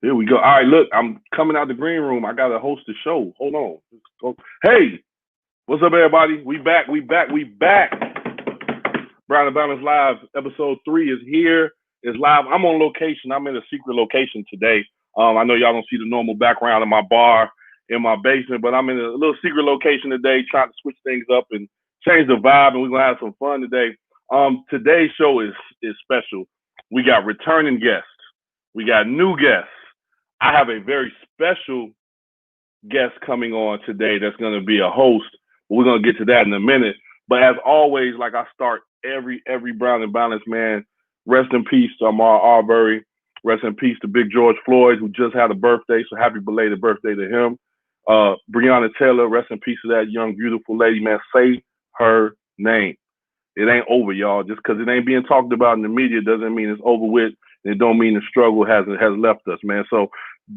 Here we go. All right, look, I'm coming out the green room. I gotta host the show. Hold on. Hey, what's up, everybody? We back. Brown and Balance Live, episode 3 is here. It's live. I'm on location. I'm in a secret location today. I know y'all don't see the normal background of my bar in my basement, but I'm in a little secret location today, trying to switch things up and change the vibe, and we're gonna have some fun today. Today's show is special. We got returning guests. We got new guests. I have a very special guest coming on today that's going to be a host. We're going to get to that in a minute. But as always, like I start every Brown and Balance, man, rest in peace to Samara Arbery. Rest in peace to Big George Floyd, who just had a birthday. So happy belated birthday to him. Breonna Taylor, rest in peace to that young, beautiful lady, man. Say her name. It ain't over, y'all. Just because it ain't being talked about in the media doesn't mean it's over with. It don't mean the struggle has left us, man. So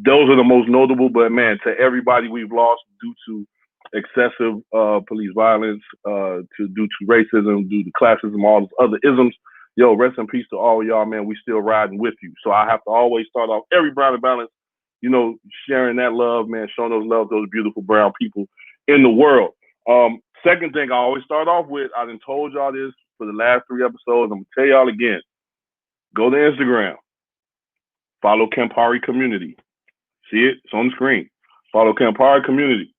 those are the most notable. But man, to everybody we've lost due to excessive police violence, due to racism, due to classism, all those other isms. Yo, rest in peace to all of y'all, man. We still riding with you. So I have to always start off every Brown and Balance, sharing that love, man, showing those love, those beautiful brown people in the world. Second thing I always start off with, I done told y'all this for the last 3 episodes. I'm gonna tell y'all again. Go to Instagram. Follow Campari Community. See it? It's on the screen. Follow Campari Community.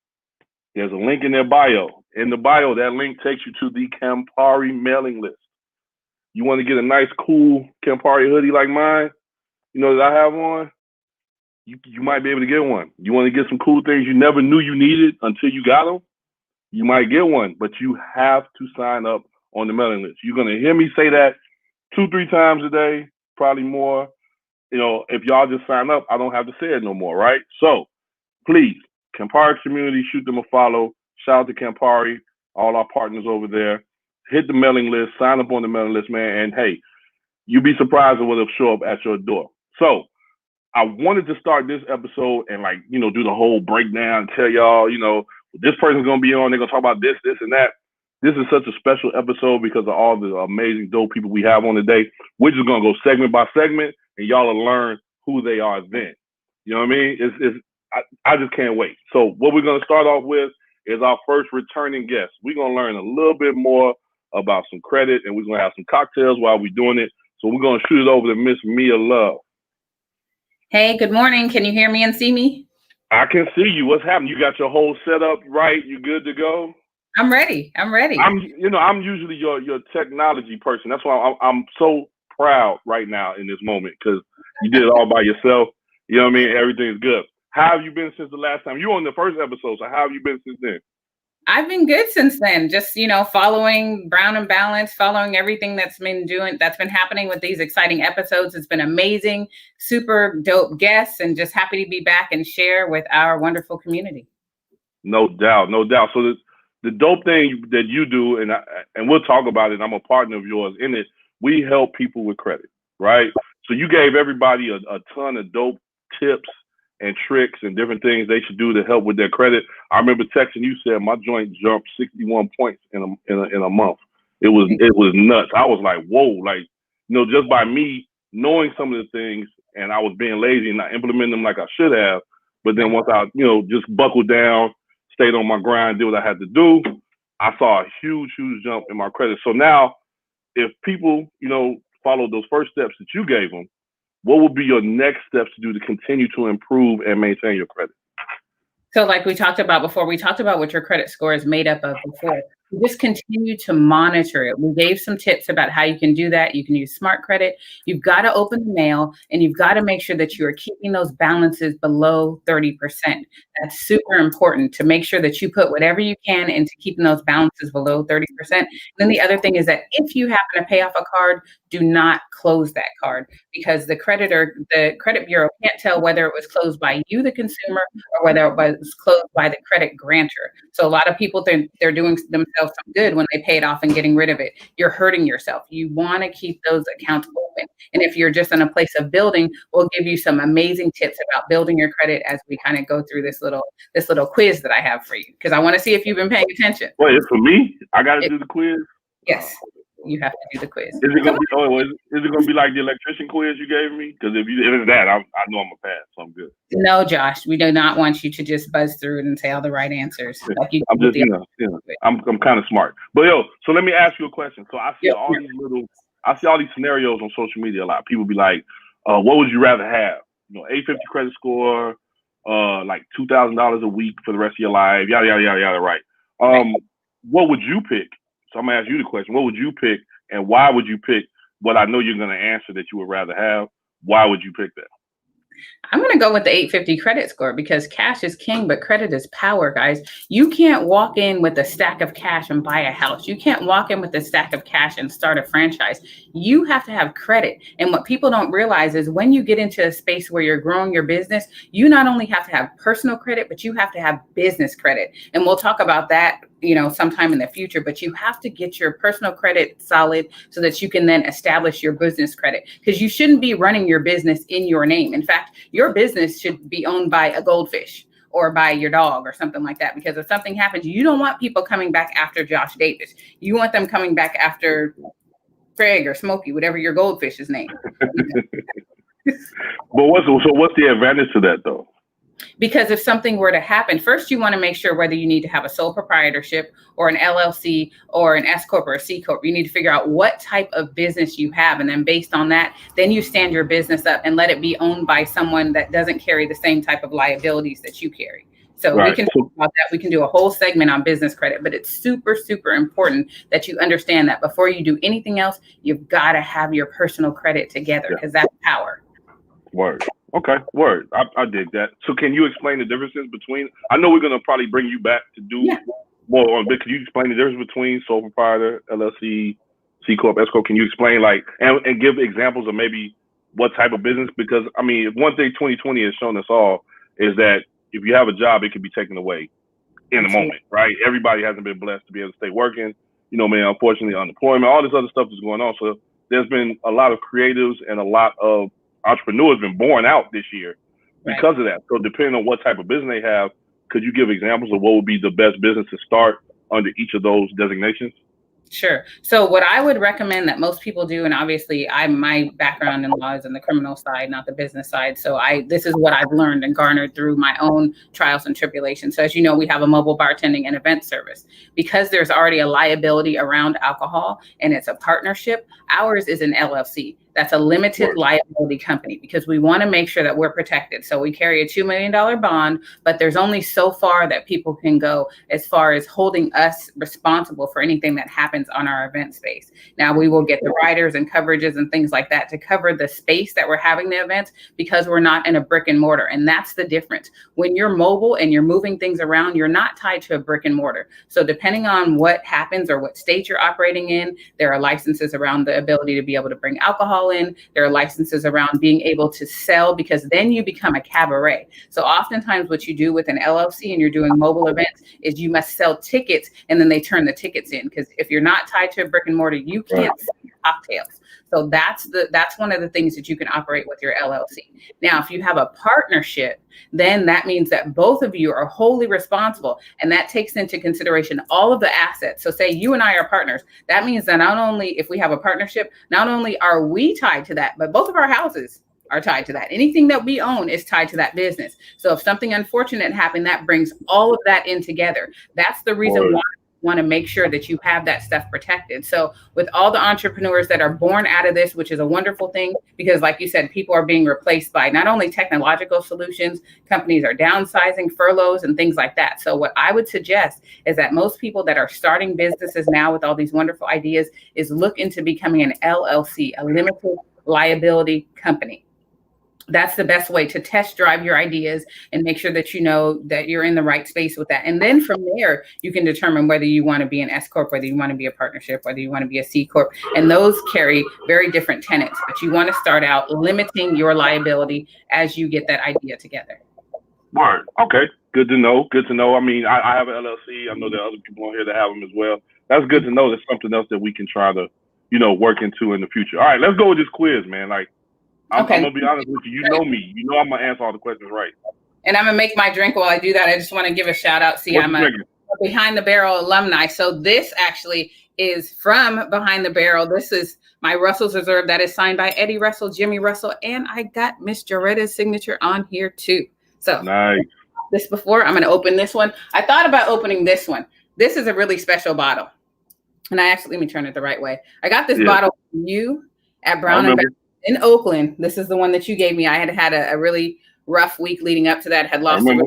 There's a link in their bio. In the bio, that link takes you to the Campari mailing list. You want to get a nice, cool Campari hoodie like mine, that I have on? You might be able to get one. You want to get some cool things you never knew you needed until you got them? You might get one, but you have to sign up on the mailing list. You're going to hear me say that 2-3 times a day, probably more. If y'all just sign up, I don't have to say it no more, right? So please, Campari Community, shoot them a follow. Shout out to Campari, all our partners over there. Hit the mailing list, sign up on the mailing list, man. And hey, you'd be surprised at what'll show up at your door. So I wanted to start this episode and do the whole breakdown and tell y'all, this person's going to be on. They're going to talk about this, and that. This is such a special episode because of all the amazing, dope people we have on today. We're just going to go segment by segment, and y'all will learn who they are then. You know what I mean? I just can't wait. So what we're going to start off with is our first returning guest. We're going to learn a little bit more about some credit, and we're going to have some cocktails while we're doing it. So we're going to shoot it over to Miss Mia Love. Hey, good morning. Can you hear me and see me? I can see you. What's happening? You got your whole setup right? You good to go? I'm ready. I'm usually your technology person. That's why I'm so proud right now in this moment because you did it all by yourself. You know what I mean? Everything's good. How have you been since the last time? You were on the first episode, so how have you been since then? I've been good since then. Just, following Brown and Balance, following everything that's been happening with these exciting episodes. It's been amazing, super dope guests, and just happy to be back and share with our wonderful community. No doubt. So the dope thing that you do, and we'll talk about it, I'm a partner of yours in it, we help people with credit, right? So you gave everybody a ton of dope tips and tricks and different things they should do to help with their credit. I remember texting you, said my joint jumped 61 points in a month. It was nuts. I was like, whoa, just by me knowing some of the things, and I was being lazy and not implementing them like I should have. But then once I, just buckled down, stayed on my grind, did what I had to do, I saw a huge jump in my credit. So now, if people, follow those first steps that you gave them, what would be your next steps to do to continue to improve and maintain your credit? So like we talked about before, we talked about what your credit score is made up of before. You just continue to monitor it. We gave some tips about how you can do that. You can use smart credit. You've got to open the mail, and you've got to make sure that you are keeping those balances below 30%. That's super important to make sure that you put whatever you can into keeping those balances below 30%. And then the other thing is that if you happen to pay off a card, do not close that card, because the credit bureau can't tell whether it was closed by you, the consumer, or whether it was closed by the credit grantor. So a lot of people think they're doing themselves some good when they pay it off and getting rid of it. You're hurting yourself. You want to keep those accounts open. And if you're just in a place of building, we'll give you some amazing tips about building your credit as we kind of go through this little quiz that I have for you, because I want to see if you've been paying attention. Wait, it's for me? I got to do the quiz? Yes. you have to do the quiz. Is it gonna be? Oh, is it gonna be like the electrician quiz you gave me? Because if it's that, I know I'm a pass, so I'm good. No, Josh, we do not want you to just buzz through it and say all the right answers. Like you I'm just, I'm kind of smart. But so let me ask you a question. So I see I see all these scenarios on social media a lot. People be like, what would you rather have? 850 credit score, like $2,000 a week for the rest of your life, yada yada yada yada. Right. What would you pick? So I'm gonna ask you the question. What would you pick, and why would you pick what I know you're gonna answer that you would rather have? Why would you pick that? I'm going to go with the 850 credit score because cash is king, but credit is power, guys. You can't walk in with a stack of cash and buy a house. You can't walk in with a stack of cash and start a franchise. You have to have credit. And what people don't realize is when you get into a space where you're growing your business, you not only have to have personal credit, but you have to have business credit. And we'll talk about that sometime in the future, but you have to get your personal credit solid so that you can then establish your business credit, because you shouldn't be running your business in your name. In fact, your business should be owned by a goldfish or by your dog or something like that, because if something happens, you don't want people coming back after Josh Davis. You want them coming back after Craig or Smokey, whatever your goldfish's name. But what's the advantage to that though? Because if something were to happen, first you want to make sure whether you need to have a sole proprietorship or an LLC or an S Corp or a C Corp. You need to figure out what type of business you have. And then based on that, then you stand your business up and let it be owned by someone that doesn't carry the same type of liabilities that you carry. So we can talk about that. We can do a whole segment on business credit, but it's super, super important that you understand that before you do anything else, you've got to have your personal credit together, because that's power. Word. Okay, word. I dig that. So can you explain the differences between, I know we're going to probably bring you back to do more on, but can you explain the difference between sole proprietor, LLC, C Corp, S Corp? Can you explain and give examples of maybe what type of business? Because I mean, one thing 2020 has shown us all is that if you have a job, it can be taken away in a moment, right? Everybody hasn't been blessed to be able to stay working. Unfortunately, unemployment, all this other stuff is going on. So there's been a lot of creatives and a lot of entrepreneurs been born out this year because of that. So depending on what type of business they have, could you give examples of what would be the best business to start under each of those designations? Sure. So what I would recommend that most people do, and obviously my background in law is in the criminal side, not the business side. So this is what I've learned and garnered through my own trials and tribulations. So as you know, we have a mobile bartending and event service. Because there's already a liability around alcohol and it's a partnership, ours is an LLC. That's a limited liability company, because we want to make sure that we're protected. So we carry a $2 million bond, but there's only so far that people can go as far as holding us responsible for anything that happens on our event space. Now we will get the riders and coverages and things like that to cover the space that we're having the events, because we're not in a brick and mortar. And that's the difference. When you're mobile and you're moving things around, you're not tied to a brick and mortar. So depending on what happens or what state you're operating in, there are licenses around the ability to be able to bring alcohol in. There are licenses around being able to sell, because then you become a cabaret. So oftentimes what you do with an LLC and you're doing mobile events is you must sell tickets, and then they turn the tickets in, because if you're not tied to a brick and mortar, you can't sell cocktails. So that's one of the things that you can operate with your LLC. Now, if you have a partnership, then that means that both of you are wholly responsible, and that takes into consideration all of the assets. So say you and I are partners. That means that not only if we have a partnership, not only are we tied to that, but both of our houses are tied to that. Anything that we own is tied to that business. So if something unfortunate happened, that brings all of that in together. That's the reason why want to make sure that you have that stuff protected. So with all the entrepreneurs that are born out of this, which is a wonderful thing, because like you said, people are being replaced by not only technological solutions, companies are downsizing, furloughs, and things like that. So what I would suggest is that most people that are starting businesses now with all these wonderful ideas is look into becoming an LLC, a limited liability company. That's the best way to test drive your ideas and make sure that you know that you're in the right space with that. And then from there, you can determine whether you want to be an S Corp, whether you want to be a partnership, whether you want to be a C Corp. And those carry very different tenets, but you want to start out limiting your liability as you get that idea together. Word. Okay. Good to know. Good to know. I mean, I have an LLC. I know there are other people on here that have them as well. That's good to know. That's something else that we can try to, work into in the future. All right, let's go with this quiz, man. I'm going to be honest with you. You know me. You know I'm going to answer all the questions right. And I'm going to make my drink while I do that. I just want to give a shout out. See, I'm a Behind the Barrel alumni. So this actually is from Behind the Barrel. This is my Russell's Reserve that is signed by Eddie Russell, Jimmy Russell, and I got Miss Joretta's signature on here too. So nice. This before, I'm going to open this one. I thought about opening this one. This is a really special bottle. And let me turn it the right way. I got this bottle from you at Brown and Balance in Oakland. This is the one that you gave me. I had a really rough week leading up to that, had lost a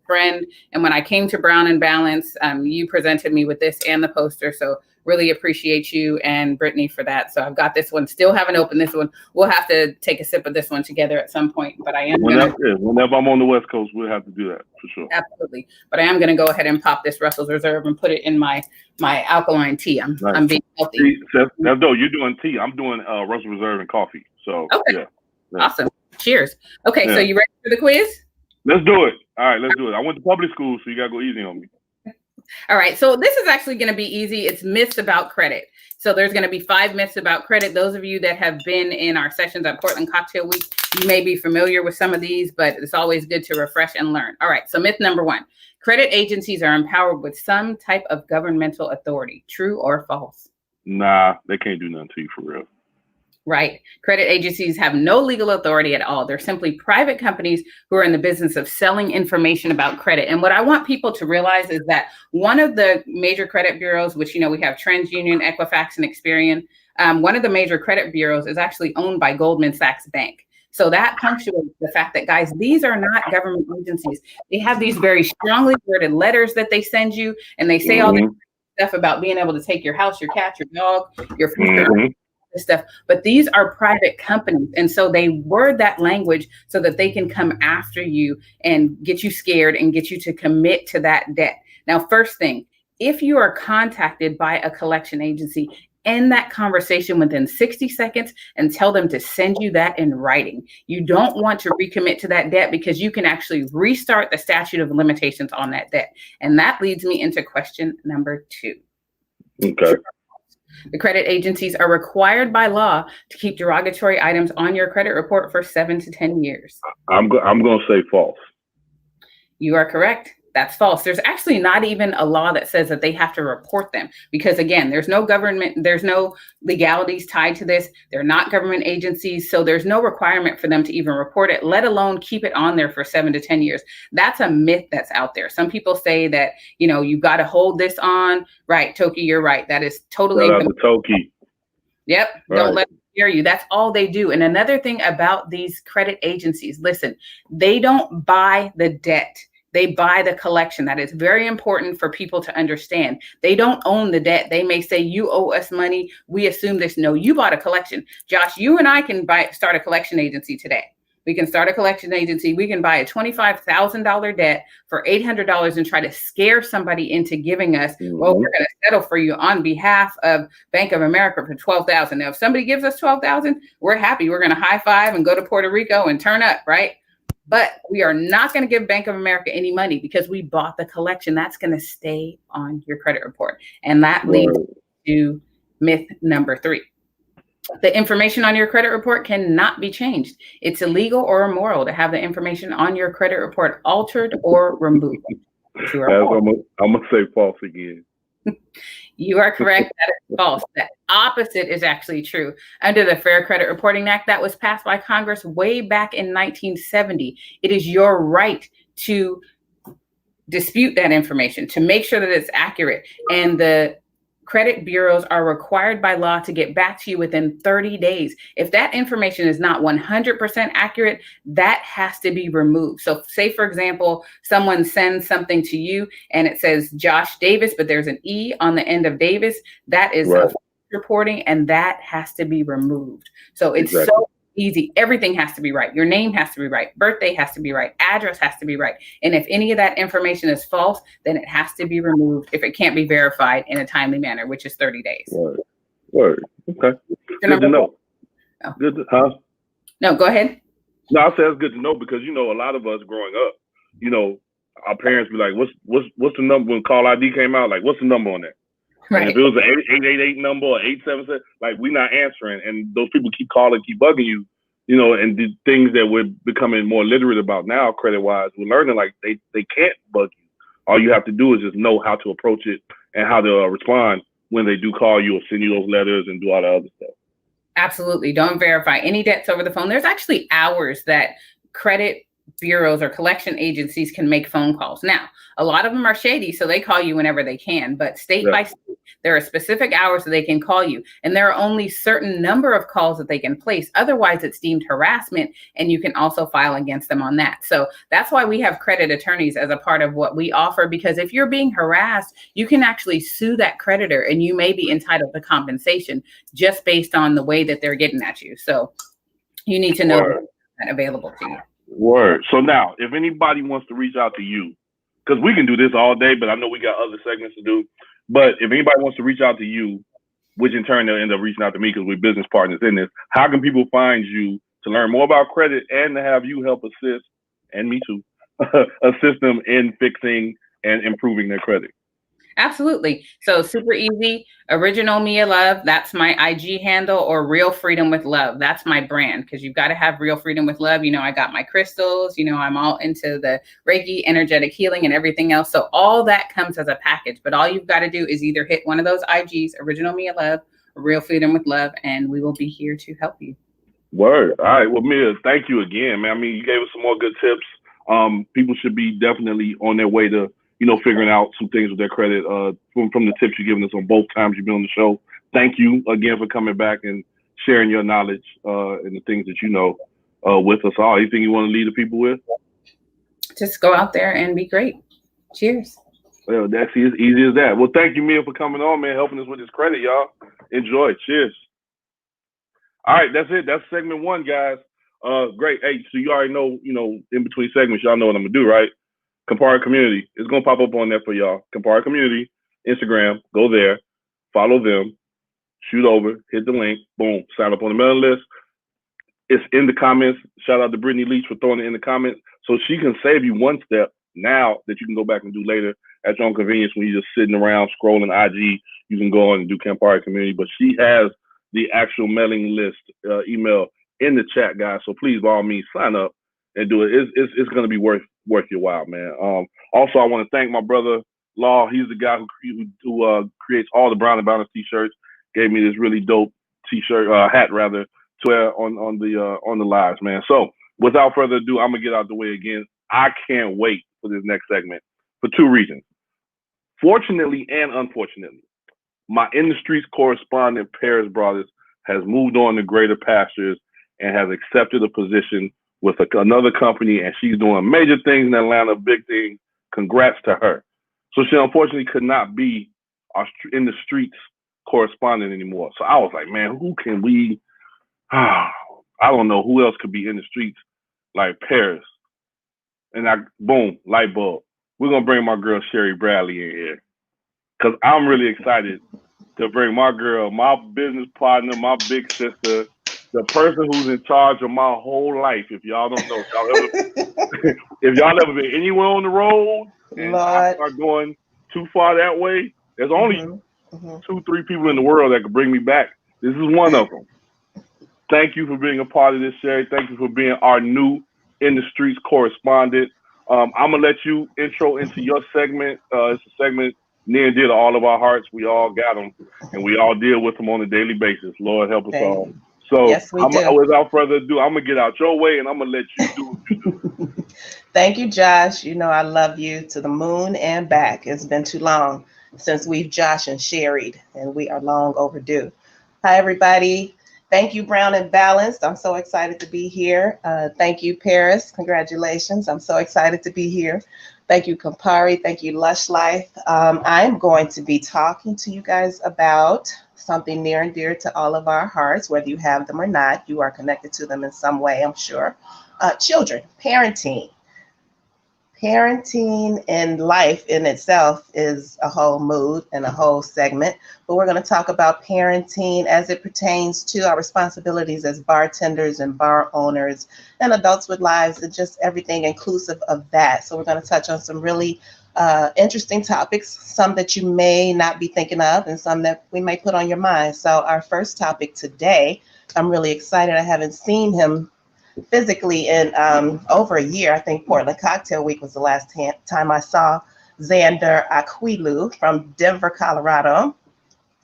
friend. And when I came to Brown and Balance, you presented me with this and the poster. So really appreciate you and Brittany for that. So I've got this one. Still haven't opened this one. We'll have to take a sip of this one together at some point. But I am whenever I'm on the West Coast, we'll have to do that for sure. Absolutely. But I am going to go ahead and pop this Russell's Reserve and put it in my alkaline tea. I'm being healthy. That's dope. You're doing tea. I'm doing Russell's Reserve and coffee. So okay. Yeah. Awesome. Cheers. Okay, so you ready for the quiz? Let's do it. All right, let's do it. I went to public school, so you got to go easy on me. All right, so this is actually going to be easy. It's myths about credit. So there's going to be 5 myths about credit. Those of you that have been in our sessions at Portland Cocktail Week, you may be familiar with some of these, but it's always good to refresh and learn. All right, so myth number 1, credit agencies are empowered with some type of governmental authority. True or false? Nah, they can't do nothing to you for real. Right. Credit agencies have no legal authority at all. They're simply private companies who are in the business of selling information about credit. And what I want people to realize is that one of the major credit bureaus, which, we have TransUnion, Equifax, and Experian, one of the major credit bureaus is actually owned by Goldman Sachs Bank. So that punctuates the fact that, guys, these are not government agencies. They have these very strongly worded letters that they send you, and they say all this stuff about being able to take your house, your cat, your dog, your future. Stuff, but these are private companies, and so they word that language so that they can come after you and get you scared and get you to commit to that debt. Now, first thing, if you are contacted by a collection agency, end that conversation within 60 seconds and tell them to send you that in writing. You don't want to recommit to that debt because you can actually restart the statute of limitations on that debt. And that leads me into question number 2. Okay. The credit agencies are required by law to keep derogatory items on your credit report for 7 to 10 years. I'm going to say false. You are correct. That's false. There's actually not even a law that says that they have to report them because, again, there's no government, there's no legalities tied to this. They're not government agencies. So there's no requirement for them to even report it, let alone keep it on there for 7 to 10 years. That's a myth that's out there. Some people say that, you've got to hold this on. Right, Toki, you're right. That is totally. Toki. Yep. Right. Don't let them hear you. That's all they do. And another thing about these credit agencies, listen, they don't buy the debt. They buy the collection. That is very important for people to understand. They don't own the debt. They may say, you owe us money. We assume this. No, you bought a collection. Josh, you and I can start a collection agency today. We can start a collection agency. We can buy a $25,000 debt for $800 and try to scare somebody into giving us, well, we're going to settle for you on behalf of Bank of America for $12,000. Now, if somebody gives us $12,000, we're happy. We're going to high five and go to Puerto Rico and turn up, right? But we are not going to give Bank of America any money because we bought the collection. That's going to stay on your credit report. And that leads to myth number 3. The information on your credit report cannot be changed. It's illegal or immoral to have the information on your credit report altered or removed. I'm going to say false again. You are correct. That is false. The opposite is actually true. Under the Fair Credit Reporting Act that was passed by Congress way back in 1970, it is your right to dispute that information, to make sure that it's accurate. And the credit bureaus are required by law to get back to you within 30 days. If that information is not 100% accurate, that has to be removed. So say, for example, someone sends something to you and it says Josh Davis, but there's an E on the end of Davis. That is reporting, and that has to be removed. So it's so easy. Everything has to be right. Your name has to be right. Birthday has to be right. Address has to be right. And if any of that information is false, then it has to be removed if it can't be verified in a timely manner, which is 30 days. Word. Okay. Good to know. Oh. Good to, huh? No, go ahead. No, I say it's good to know because, a lot of us growing up, our parents be like, what's the number when call ID came out? Like, what's the number on that? Right. And if it was an 888 number or 877, like, we're not answering. And those people keep calling, keep bugging you, and the things that we're becoming more literate about now, credit-wise, we're learning, like, they can't bug you. All you have to do is just know how to approach it and how to respond when they do call you or send you those letters and do all the other stuff. Absolutely. Don't verify any debts over the phone. There's actually hours that credit bureaus or collection agencies can make phone calls. Now, a lot of them are shady, so they call you whenever they can, but state by state, there are specific hours that they can call you, and there are only certain number of calls that they can place. Otherwise, it's deemed harassment, and you can also file against them on that. So that's why we have credit attorneys as a part of what we offer, because if you're being harassed, you can actually sue that creditor, and you may be entitled to compensation just based on the way that they're getting at you. So you need to know that available to you. Word. So now, if anybody wants to reach out to you, because we can do this all day, but I know we got other segments to do. But if anybody wants to reach out to you, which in turn they'll end up reaching out to me because we're business partners in this, how can people find you to learn more about credit and to have you help assist, and me too, assist them in fixing and improving their credit? Absolutely. So super easy. Original Mia Love. That's my IG handle, or Real Freedom with Love. That's my brand, because you've got to have Real Freedom with Love. You know, I got my crystals, you know, I'm all into the Reiki, energetic healing, and everything else. So all that comes as a package, but all you've got to do is either hit one of those IGs, Original Mia Love, or Real Freedom with Love, and we will be here to help you. Word. All right. Well, Mia, thank you again, man. I mean, you gave us some more good tips. People should be definitely on their way to, you know, figuring out some things with their credit from the tips you've given us on both times you've been on the show. Thank you again for coming back and sharing your knowledge and the things that you know with us all. Anything you want to leave the people with? Just go out there and be great. Cheers. Well, that's as easy as that. Well, thank you, Mia, for coming on, man, helping us with this credit, y'all. Enjoy. Cheers. All right, that's it. That's segment one, guys. Great. Hey, so you already know, you know, in between segments, y'all know what I'm going to do, right? Campari Community. It's going to pop up on there for y'all. Campari Community, Instagram. Go there. Follow them. Shoot over. Hit the link. Boom. Sign up on the mailing list. It's in the comments. Shout out to Brittany Leach for throwing it in the comments. So she can save you one step now that you can go back and do later at your own convenience when you're just sitting around scrolling IG. You can go on and do Campari Community. But she has the actual mailing list email in the chat, guys. So please, by all means, sign up and do it. It's going to be worth your while, man. Also, I want to thank my brother Law. He's the guy who creates all the Brown and Balance t-shirts. Gave me this really dope t-shirt, hat rather, to wear on the lives, man. So without further ado, I'm gonna get out the way again. I can't wait for this next segment for two reasons. Fortunately and unfortunately, my In the Streets correspondent Paris Brothers has moved on to greater pastures and has accepted a position with another company, and she's doing major things in Atlanta, big things. Congrats to her. So she unfortunately could not be our In the Streets correspondent anymore. So I was like, man, who can we? I don't know who else could be in the streets like Paris. And boom, light bulb. We're gonna bring my girl Sherri Bradley in here, because I'm really excited to bring my girl, my business partner, my big sister, the person who's in charge of my whole life. If y'all don't know, if y'all ever been anywhere on the road and I start going too far that way, there's only 2-3 people in the world that could bring me back. This is one of them. Thank you for being a part of this, Sherri. Thank you for being our new In the Streets correspondent. I'm going to let you intro into your segment. It's a segment near and dear to all of our hearts. We all got them, and we all deal with them on a daily basis. Lord help us all. So yes, without further ado, I'm going to get out your way, and I'm going to let you do what you do. Thank you, Josh. You know I love you to the moon and back. It's been too long since we've Josh and Sherried, and we are long overdue. Hi, everybody. Thank you, Brown and Balanced. I'm so excited to be here. Thank you, Paris. Congratulations. I'm so excited to be here. Thank you, Campari. Thank you, Lush Life. I'm going to be talking to you guys about something near and dear to all of our hearts, whether you have them or not. You are connected to them in some way, I'm sure. Children, parenting. Parenting and life in itself is a whole mood and a whole segment, but we're going to talk about parenting as it pertains to our responsibilities as bartenders and bar owners and adults with lives, and just everything inclusive of that. So we're going to touch on some really interesting topics, some that you may not be thinking of and some that we may put on your mind. So our first topic today, I'm really excited. I haven't seen him physically in over a year. I think Portland Cocktail Week was the last time I saw Zander Iklilu from Denver, Colorado.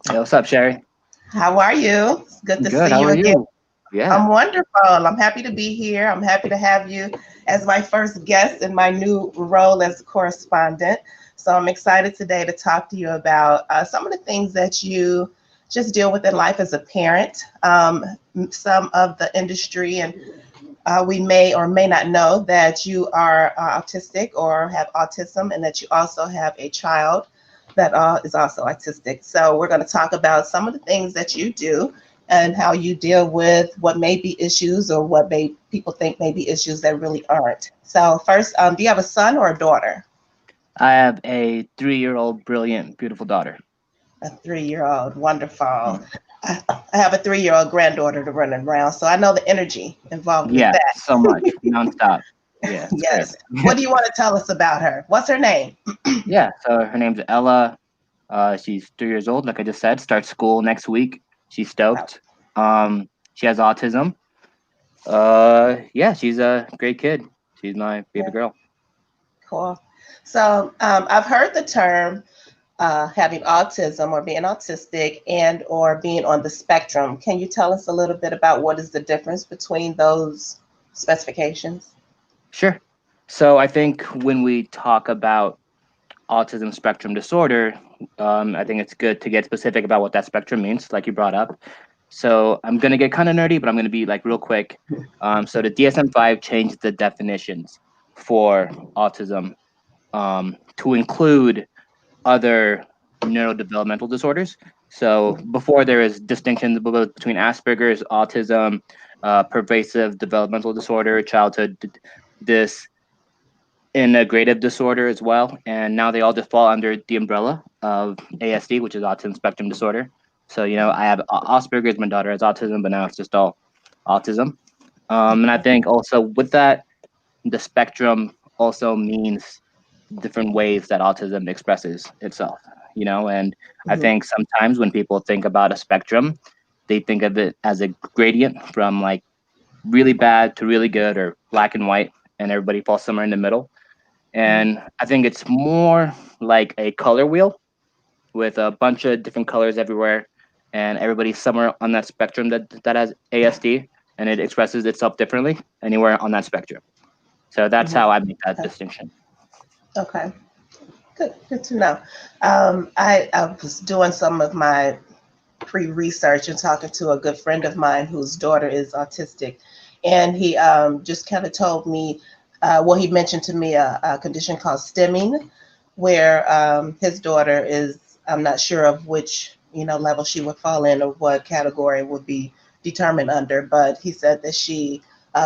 Hey, what's up, Sherri? How are you? It's good to Good. see How you are again. you? Yeah. I'm wonderful. I'm happy to be here. I'm happy to have you as my first guest in my new role as a correspondent. So I'm excited today to talk to you about some of the things that you just deal with in life as a parent, some of the industry, and we may or may not know that you are autistic or have autism, and that you also have a child that is also autistic. So we're going to talk about some of the things that you do and how you deal with what may be issues or what people think may be issues that really aren't. So first, do you have a son or a daughter? I have a 3-year-old, brilliant, beautiful daughter. A 3-year-old, wonderful. I have a 3-year-old granddaughter to run around, so I know the energy involved with Yeah, that. so much, nonstop. Yeah, it's Yes. crazy. What do you want to tell us about her? What's her name? Yeah, so her name's Ella. She's 3 years old, like I just said. Starts school next week. She's Wow. stoked. She has autism. Yeah, she's a great kid. She's my baby Yeah, girl. cool. So I've heard the term having autism or being autistic and or being on the spectrum. Can you tell us a little bit about what is the difference between those specifications? Sure. So I think when we talk about autism spectrum disorder, I think it's good to get specific about what that spectrum means, like you brought up. So I'm gonna get kind of nerdy, but I'm gonna be like real quick. So the DSM-5 changed the definitions for autism to include other neurodevelopmental disorders. So before there is distinctions between Asperger's, autism, pervasive developmental disorder, childhood integrative disorder as well, and now they all just fall under the umbrella of ASD, which is autism spectrum disorder. So I have Asperger's, my daughter has autism, but now it's just all autism. And I think also with that, the spectrum also means different ways that autism expresses itself. And I Mhm. think sometimes when people think about a spectrum, they think of it as a gradient from like really bad to really good or black and white, and everybody falls somewhere in the middle. And I think it's more like a color wheel with a bunch of different colors everywhere, and everybody's somewhere on that spectrum that has ASD, and it expresses itself differently anywhere on that spectrum. So that's how I make that Okay. distinction. Okay. Good to know. I was doing some of my pre-research and talking to a good friend of mine whose daughter is autistic, and he just kind of told me, well, he mentioned to me a condition called stimming, where his daughter is, I'm not sure of which level she would fall in or what category it would be determined under, but he said that she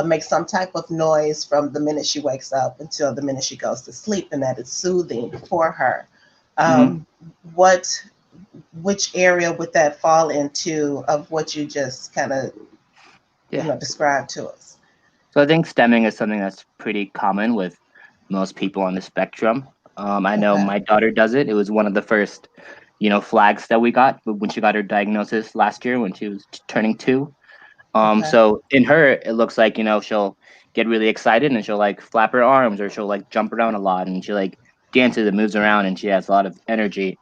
makes some type of noise from the minute she wakes up until the minute she goes to sleep, and that it's soothing for her. Mhm. What which area would that fall into of what you just kind of Yeah. described to us? So I think stemming is something that's pretty common with most people on the spectrum. I know Okay. my daughter does it. It was one of the first, flags that we got when she got her diagnosis last year when she was turning 2. Okay. So in her, it looks like, she'll get really excited and she'll like flap her arms, or she'll like jump around a lot, and she like dances and moves around, and she has a lot of energy.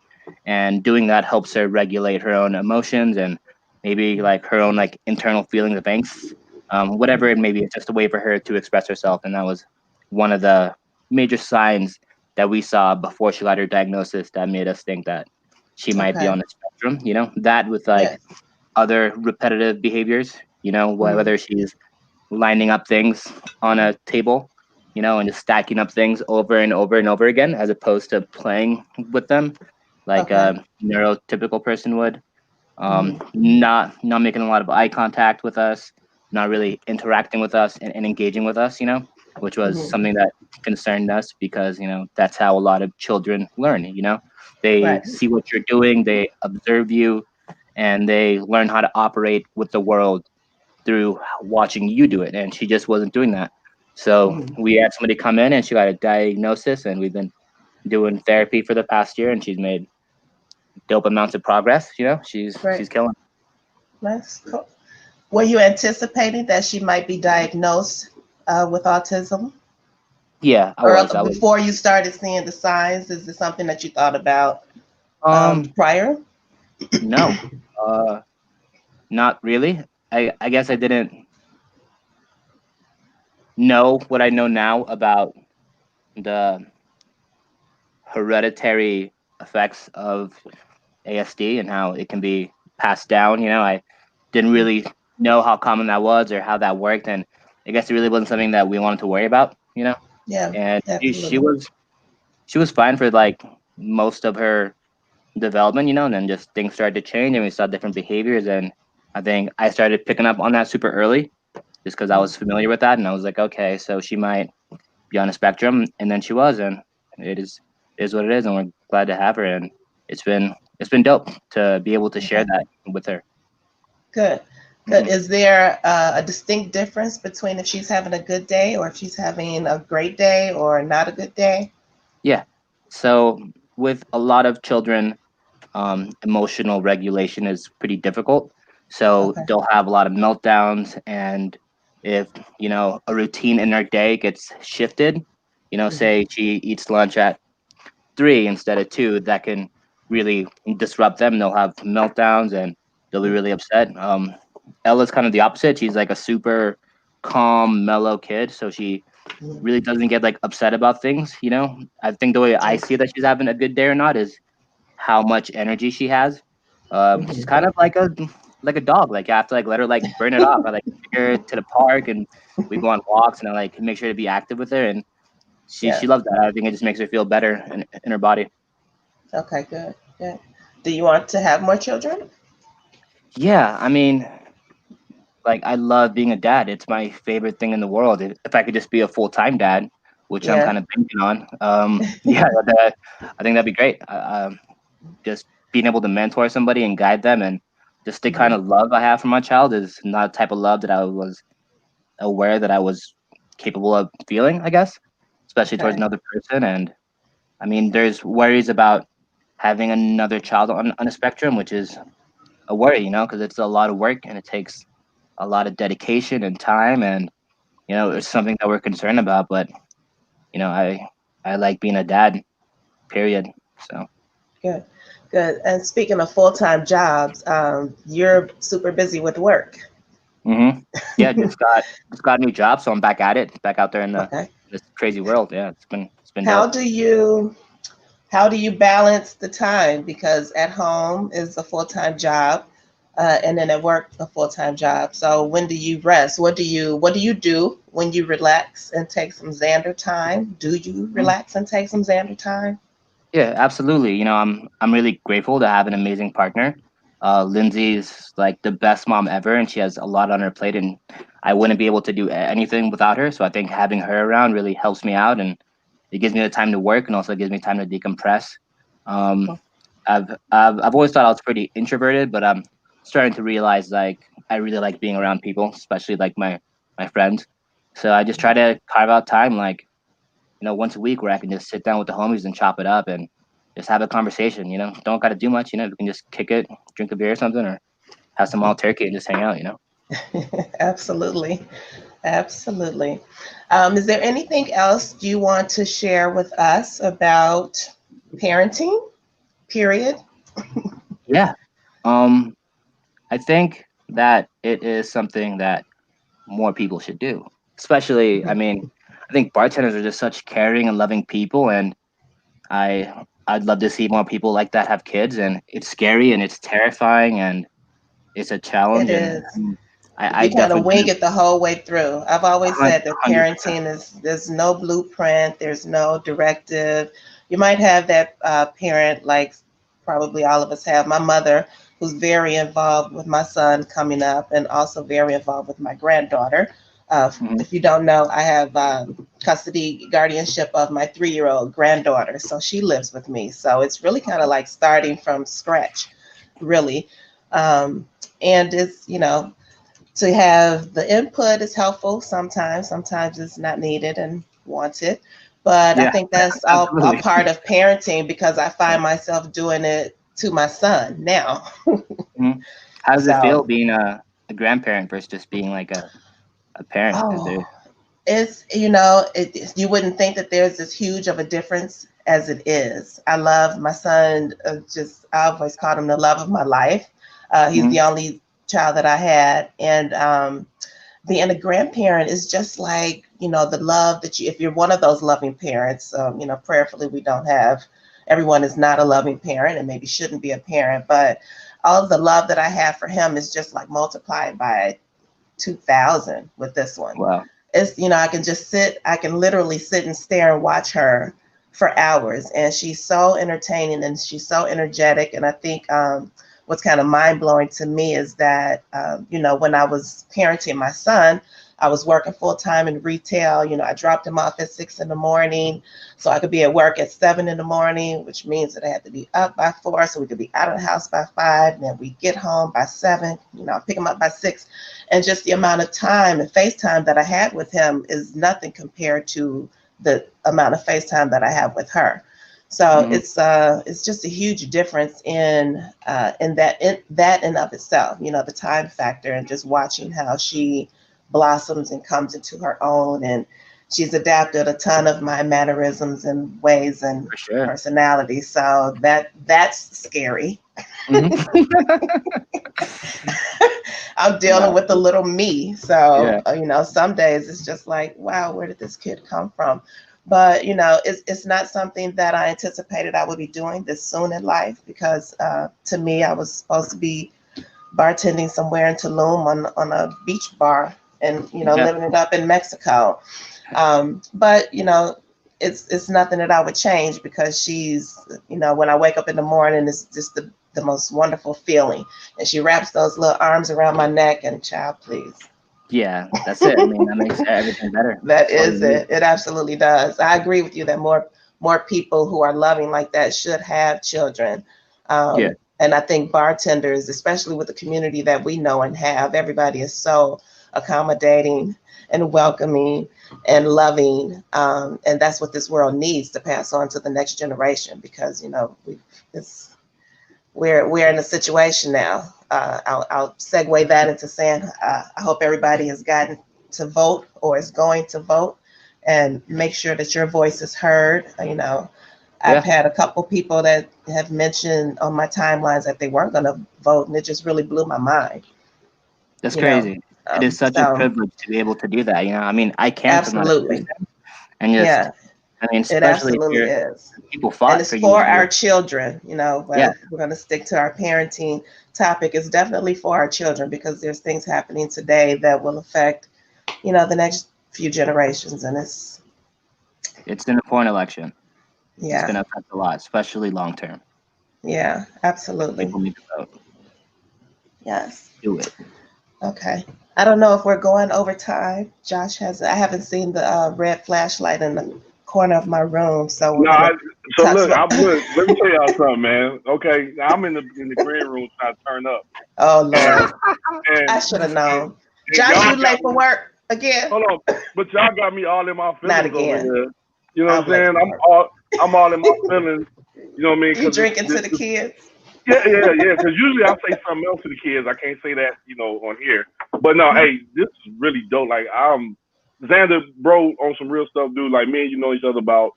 And doing that helps her regulate her own emotions and maybe like her own like internal feelings of angst. Whatever it may be, it's just a way for her to express herself. And that was one of the major signs that we saw before she got her diagnosis that made us think that she might be Okay. on the spectrum, that with like Yes. other repetitive behaviors, Mhm. whether she's lining up things on a table, and just stacking up things over and over and over again, as opposed to playing with them like Okay. a neurotypical person would. Mhm. Not making a lot of eye contact with us, not really interacting with us and engaging with us, which was Mhm. something that concerned us because, that's how a lot of children learn, They Right. see what you're doing, they observe you, and they learn how to operate with the world through watching you do it. And she just wasn't doing that. So Mhm. we had somebody come in and she got a diagnosis, and we've been doing therapy for the past year, and she's made dope amounts of progress. She's Great. killing. Nice. Cool. Were you anticipating that she might be diagnosed with autism, Yeah, I or was. I was. before you started seeing the signs? Is this something that you thought about Um, prior? No, not really. I guess I didn't know what I know now about the hereditary effects of ASD and how it can be passed down. I didn't really know how common that was or how that worked, and I guess it really wasn't something that we wanted to worry about. Yeah, And absolutely. she was fine for like most of her development, and then just things started to change and we saw different behaviors, and I think I started picking up on that super early just because I was familiar with that, and I was like, okay, so she might be on a spectrum, and then she was, and it is what it is, and we're glad to have her, and it's been dope to be able to share Okay, that with her. good. Good. Hmm. Is there a distinct difference between if she's having a good day or if she's having a great day or not a good day? Yeah. So with a lot of children, emotional regulation is pretty difficult. So Okay. they'll have a lot of meltdowns, and if a routine in their day gets shifted, Mhm. say she eats lunch at 3 instead of 2, that can really disrupt them. They'll have meltdowns and they'll be really upset. Ella's kind of the opposite. She's like a super calm, mellow kid, so she Mhm. really doesn't get like upset about things. I think the way I see that she's having a good day or not is how much energy she has. She's Mhm. kind of like a dog. Like, I have to like let her like burn it off. I like take her to the park and we go on walks, and I like make sure to be active with her, and she Yeah. loves that. I think it just makes her feel better in her body. Okay, good. Good. Do you want to have more children? Yeah, I mean, like, I love being a dad. It's my favorite thing in the world. If I could just be a full-time dad, which I'm Yeah. kind of banking on, yeah, I think that'd be great. Just being able to mentor somebody and guide them, and just the kind Mhm. of love I have for my child is not a type of love that I was aware that I was capable of feeling, I guess, especially towards Okay. another person. And I mean, there's worries about having another child on a spectrum, which is a worry, because it's a lot of work and it takes a lot of dedication and time, and it's something that we're concerned about. But I like being a dad, period. So. Good. Good. And speaking of full-time jobs, you're super busy with work. Hmm. Yeah, just got a new job, so I'm back at it, back out there in Okay. this crazy world. Yeah, it's been How dope. do you how do you balance the time? Because at home is a full-time job, and then at work a full-time job. So when do you rest? What do you do when you relax and take some Xander time? Do you Mhm. relax and take some Xander time? Yeah, absolutely. I'm really grateful to have an amazing partner. Lindsay's like the best mom ever, and she has a lot on her plate, and I wouldn't be able to do anything without her. So I think having her around really helps me out, and it gives me the time to work, and also gives me time to decompress. Um, I've always thought I was pretty introverted, but I'm starting to realize like I really like being around people, especially like my friends. So I just try to carve out time, like once a week, where I can just sit down with the homies and chop it up and just have a conversation. Don't got to do much. We can just kick it, drink a beer or something, or have some all turkey and just hang out. Absolutely. Absolutely. Is there anything else you want to share with us about parenting, period? Yeah. Um, I think that it is something that more people should do. Especially, I Mhm. mean, I think bartenders are just such caring and loving people, and I'd love to see more people like that have kids. And it's scary and it's terrifying and it's a It challenge. And is. I You kind of definitely wing it the whole way through. I've always said that 100%. parenting is there's no blueprint, there's no directive. You might have that parent, like probably all of us have. My mother, who's very involved with my son coming up, and also very involved with my granddaughter. Mhm. If you don't know, I have custody guardianship of my 3-year-old granddaughter, so she lives with me. So it's really kind of like starting from scratch, really. And it's to have the input is helpful sometimes. Sometimes it's not needed and wanted. But I Yeah, think that's all a absolutely. part of parenting because I find myself doing it to my son now. Mhm. How does it feel So, being a grandparent versus just being like a parent? Is there? oh, you wouldn't think that there's this huge of a difference as it is. I love my son. I always called him the love of my life. He's the only child that I had, and being a grandparent is just like, you know, the love that if you're one of those loving parents, you know, prayerfully we don't have. Everyone is not a loving parent and maybe shouldn't be a parent, but all of the love that I have for him is just like multiplied by 2,000 with this one. Wow. It's, you know, I can literally sit and stare and watch her for hours. And she's so entertaining and she's so energetic. And I think what's kind of mind blowing to me is that, you know, when I was parenting my son, I was working full time in retail. You know, I dropped him off at 6 a.m. so I could be at work at 7 a.m, which means that I had to be up by 4 so we could be out of the house by 5. And then we get home by 7, you know, pick him up by 6. And just the amount of time and FaceTime that I had with him is nothing compared to the amount of FaceTime that I have with her. So it's just a huge difference in that in of itself, you know, the time factor and just watching how she blossoms and comes into her own. And she's adapted a ton of my mannerisms and ways and personality. So that's scary. I'm dealing with the little me. So, you know, some days it's just like, wow, where did this kid come from? But, you know, it's not something that I anticipated I would be doing this soon in life, because to me, I was supposed to be bartending somewhere in Tulum on a beach bar and, you know, living it up in Mexico. But, you know, it's nothing that I would change, because she's, you know, when I wake up in the morning, it's just the most wonderful feeling. And she wraps those little arms around my neck and, child, please. Yeah, that's it. I mean, that makes everything better. That is it. It absolutely does. I agree with you that more people who are loving like that should have children. And I think bartenders, especially with the community that we know and have, everybody is so accommodating and welcoming and loving. And that's what this world needs to pass on to the next generation, because, you know, we're in a situation now. I'll segue that into saying I hope everybody has gotten to vote or is going to vote, and make sure that your voice is heard. You know, I've had a couple people that have mentioned on my timelines that they weren't going to vote, and it just really blew my mind. That's crazy. It is such a privilege to be able to do that. You know, I mean, I can't. Absolutely. And just, I mean, it absolutely is. People fought and it's for our children, you know, but we're going to stick to our parenting topic. It's definitely for our children, because there's things happening today that will affect, you know, the next few generations. And it's an important election. Yeah. It's going to affect a lot, especially long term. Yeah, absolutely. People need to vote. Yes. Do it. Okay. I don't know if we're going over time. I haven't seen the red flashlight in the corner of my room. So look, let me tell y'all something, man. Okay, I'm in the green room trying to turn up. Oh Lord, I should have known. Josh, you late for work again? Hold on, but y'all got me all in my feelings. Not again. Over here. You know what I'm saying? I'm all in my feelings. You know what I mean? You drinking to the kids? Yeah. Because usually I say something else to the kids. I can't say that, you know, on here. But no, hey, this is really dope. Like Zander, bro, on some real stuff, dude. Like, me and you know each other about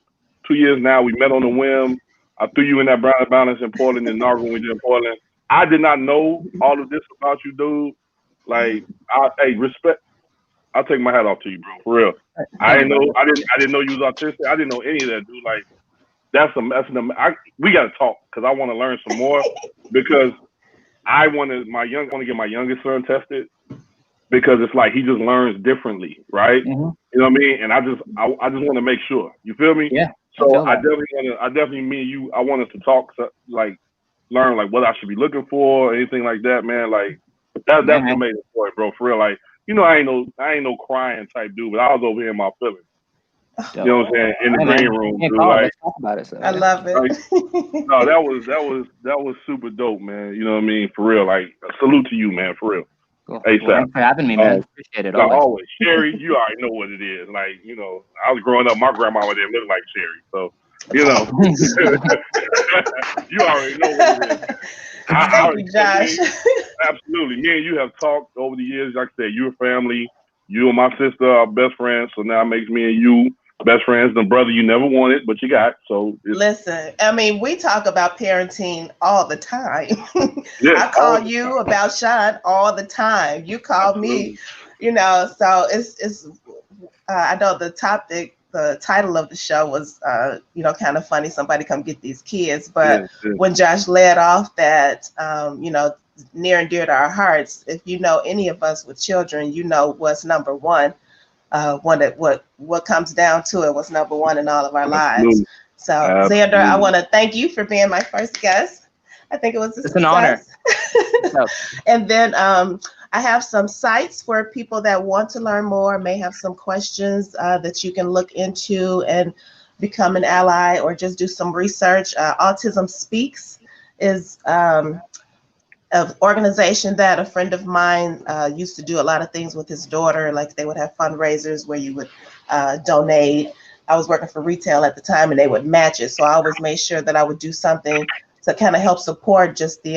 2 years now. We met on a whim. I threw you in that Brown and Balance in Portland, and Nargo when we did in Portland. I did not know all of this about you, dude. Like, respect. I'll take my hat off to you, bro. For real. I didn't know you was autistic. I didn't know any of that, dude. Like, we got to talk, because I want to learn some more, because I want to get my youngest son tested, because it's like he just learns differently, right? You know what I mean? And I just want to make sure. You feel me? Yeah. So I definitely me and you, I want us to talk, like, learn like what I should be looking for, anything like that, man. Like that's an amazing story, bro. For real, like, you know, I ain't no crying type dude, but I was over here in my feelings. You know what I'm saying? In the green room, dude. Like, talk about it. So, I love it. No, that was super dope, man. You know what I mean? For real, like, salute to you, man. For real. Cool. Well, thanks for having me, man. Appreciate it. Always. Sherri, you already know what it is. Like, you know, I was growing up, my grandmama didn't look like Sherri, so you know, you already know what it is. Thank you, Josh. Absolutely. Me and you have talked over the years. Like I said, you're family. You and my sister are best friends, so now it makes me and you best friends, the brother you never wanted, but you got. So listen, I mean, we talk about parenting all the time. Yeah, I call you about Sean all the time. You call me, you know. So it's. I know the title of the show was, you know, kind of funny. Somebody come get these kids, but when Josh led off that, you know, near and dear to our hearts. If you know any of us with children, you know what's number one. What comes down to it, what's number one in all of our lives. So Zander, I want to thank you for being my first guest. I think it was a success. An honor. And then I have some sites for people that want to learn more, may have some questions that you can look into and become an ally or just do some research. Autism Speaks is an organization that a friend of mine used to do a lot of things with his daughter. Like they would have fundraisers where you would donate. I was working for retail at the time and they would match it. So I always made sure that I would do something to kind of help support just the